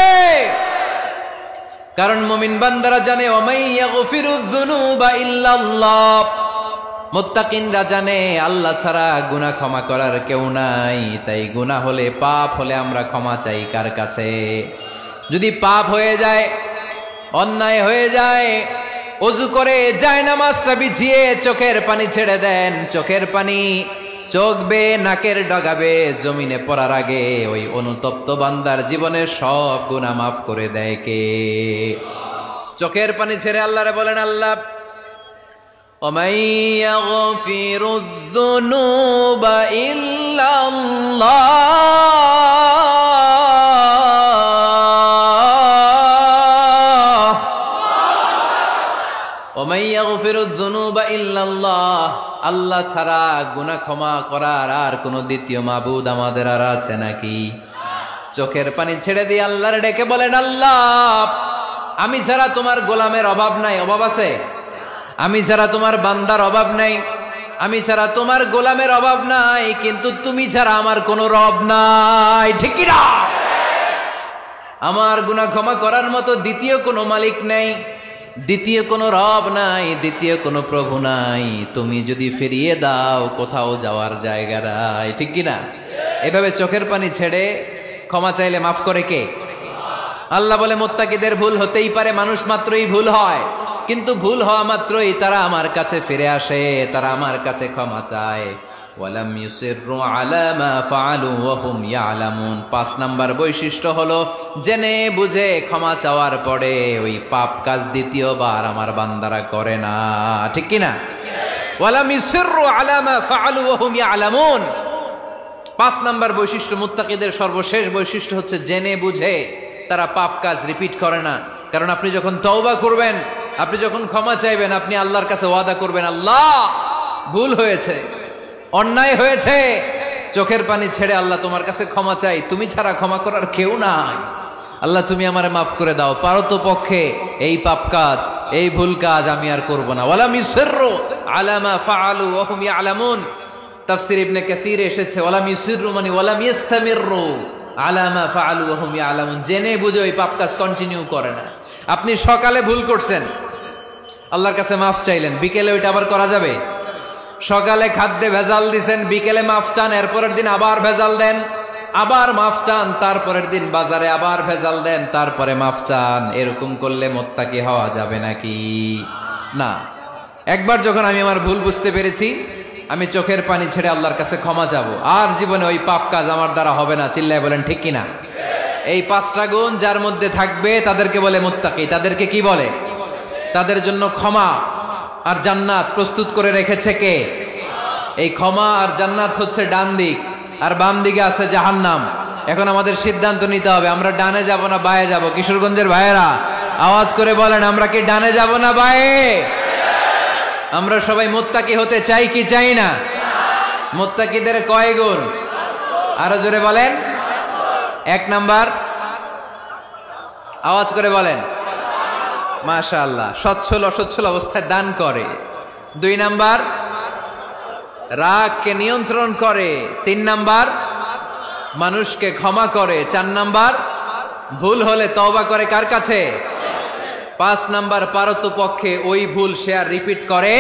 কারণ মুমিন বান্দারা জানে, ওয়ামাই ইয়াগফিরুয যুনুবা ইল্লাল্লাহ। মুত্তাকিনরা জানে আল্লাহ ছাড়া গুনাহ ক্ষমা করার কেউ নাই। তাই গুনাহ হলে, পাপ হলে আমরা ক্ষমা চাই কার কাছে? যদি পাপ হয়ে যায়, অন্যায় হয়ে যায়, ওযু করে জায়নামাজটা বিছিয়ে চোখের পানি ছেড়ে দেন। চোখের পানি চোখ বেয়ে নাকের ডগাবে জমিনে পড়ার আগে ওই অনুতপ্ত বান্দার জীবনের সব গুনাহ মাফ করে দেয় কে? চোখের পানি ছেড়ে আল্লাহরে বলেন, আল্লাহ وَمَن يَغْفِرُ الذُّنُوبَ إِلَّا اللَّهُ وَمَن يَغْفِرُ الذُّنُوبَ إِلَّا اللَّهُ। আল্লাহ ছাড়া গুনাহ ক্ষমা করার আর কোন দ্বিতীয় মাবুদ আমাদের আর আছে নাকি? চোখের পানি ছেড়ে দিয়ে আল্লাহরে ডেকে বলেন, আল্লাহ আমি ছাড়া তোমার গোলামের অভাব নাই। অভাব আছে? আমি ছাড়া তোমার বান্দার অভাব নাই, আমি ছাড়া তোমার গোলামের অভাব নাই, কিন্তু তুমি ছাড়া আমার কোনো রব নাই, ঠিক কি না? আমার গুনাহ ক্ষমা করার মতো দ্বিতীয় কোনো মালিক নাই, দ্বিতীয় কোনো রব নাই, দ্বিতীয় কোনো প্রভু নাই। তুমি যদি ফিরিয়ে দাও, কোথাও যাওয়ার জায়গা নাই, ঠিক কি না? এভাবে চোখের পানি ছেড়ে ক্ষমা চাইলে মাফ করে কে? আল্লাহ বলে, মুত্তাকিদের ভুল হতেই পারে, মানুষ মাত্রই ভুল হয়, কিন্তু ভুল হওয়া মাত্রই তারা আমার কাছে ফিরে আসে, তারা আমার কাছে ক্ষমা চায়। ওয়ালাম ইউসিররু আলা মা ফাআলু ওয়া হুম ইয়ালামুন। 5 নাম্বার বৈশিষ্ট্য হলো, জেনে বুঝে ক্ষমা চাওয়ার পরে ওই পাপ কাজ দ্বিতীয়বার আমার বান্দারা করে না, ঠিক কি না? ওয়ালাম ইউসিররু আলা মা ফাআলু ওয়া হুম ইয়ালামুন। 5 নাম্বার বৈশিষ্ট্য, মুত্তাকিদের সর্বশেষ বৈশিষ্ট্য হচ্ছে জেনে বুঝে তারা পাপ কাজ রিপিট করে না। কারণ আপনি যখন তওবা করবেন, আপনি যখন ক্ষমা চাইবেন, আপনি আল্লাহর কাছে ওয়াদা করবেন, আল্লাহ ভুল হয়েছে, অন্যায় হয়েছে, চোখের পানি ছেড়ে আল্লাহ তোমার কাছে ক্ষমা চাই, তুমি ছাড়া ক্ষমা করার কেউ নাই। আল্লাহ তুমি আমারে মাফ করে দাও, পারতো পক্ষে এই পাপ কাজ, এই ভুল কাজ আমি আর করব না। ওয়ালাম ইউসিররু আলা মা ফাআলু ওয়া হুম ইয়ালামুন। তাফসীর ইবনে কাসীরে এসেছে, ওয়ালাম ইউসিররু মানে ওয়ালাম ইস্তামিররু আলা মা ফাআলু ওয়া হুম ইয়ালামুন। জেনে বুঝে ওই পাপ কাজ কন্টিনিউ করে না। আপনি সকালে ভুল করছেন, আল্লাহর কাছে মাফ চাইলেন, বিকেলে ওইটা আবার করা যাবে? সকালে খাদ্যে ভেজাল দিছেন, বিকেলে মাফ চান, এরপরের দিন আবার ভেজাল দেন, আবার মাফ চান, তারপরের দিন বাজারে আবার ভেজাল দেন, তারপরে মাফ চান। এরকম করলে মুত্তাকি হওয়া যাবে নাকি? না। একবার যখন আমি আমার ভুল বুঝতে পেরেছি, আমি চোখের পানি ছেড়ে আল্লাহর কাছে ক্ষমা চাবো। আর জীবনে ওই পাপ কাজ আমার দ্বারা হবে না। চিল্লায় বলেন ঠিক কিনা? এই 5টা গুণ যার মধ্যে থাকবে তাদেরকে বলে মুত্তাকি। তাদেরকে কি বলে? তাদের জন্য ক্ষমা আর জান্নাত প্রস্তুত করে রেখেছে কে? এই ক্ষমা আর জান্নাত হচ্ছে ডান দিক, আর বাম দিকে আছে জাহান্নাম। এখন আমাদের সিদ্ধান্ত নিতে হবে, আমরা ডানে যাব না বায়ে যাব। কিশোরগঞ্জের ভাইয়েরা আওয়াজ করে বলেন, আমরা কি ডানে যাব না বায়ে? আমরা সবাই মুত্তাকি হতে চাই কি চাই না? মুত্তাকিদের কয় গুণ? আরো জোরে বলেন। 1 নাম্বার, আওয়াজ করে বলেন। মাশাআল্লাহ, সচ্ছল অসচ্ছল অবস্থায় দান করে। 2 নাম্বার, রাগকে নিয়ন্ত্রণ করে। 3 নাম্বার, মানুষকে ক্ষমা করে। 4 নাম্বার, ভুল হলে তওবা করে কার কাছে? 5 নাম্বার, পারতপক্ষে ওই ভুল সে আর রিপিট করে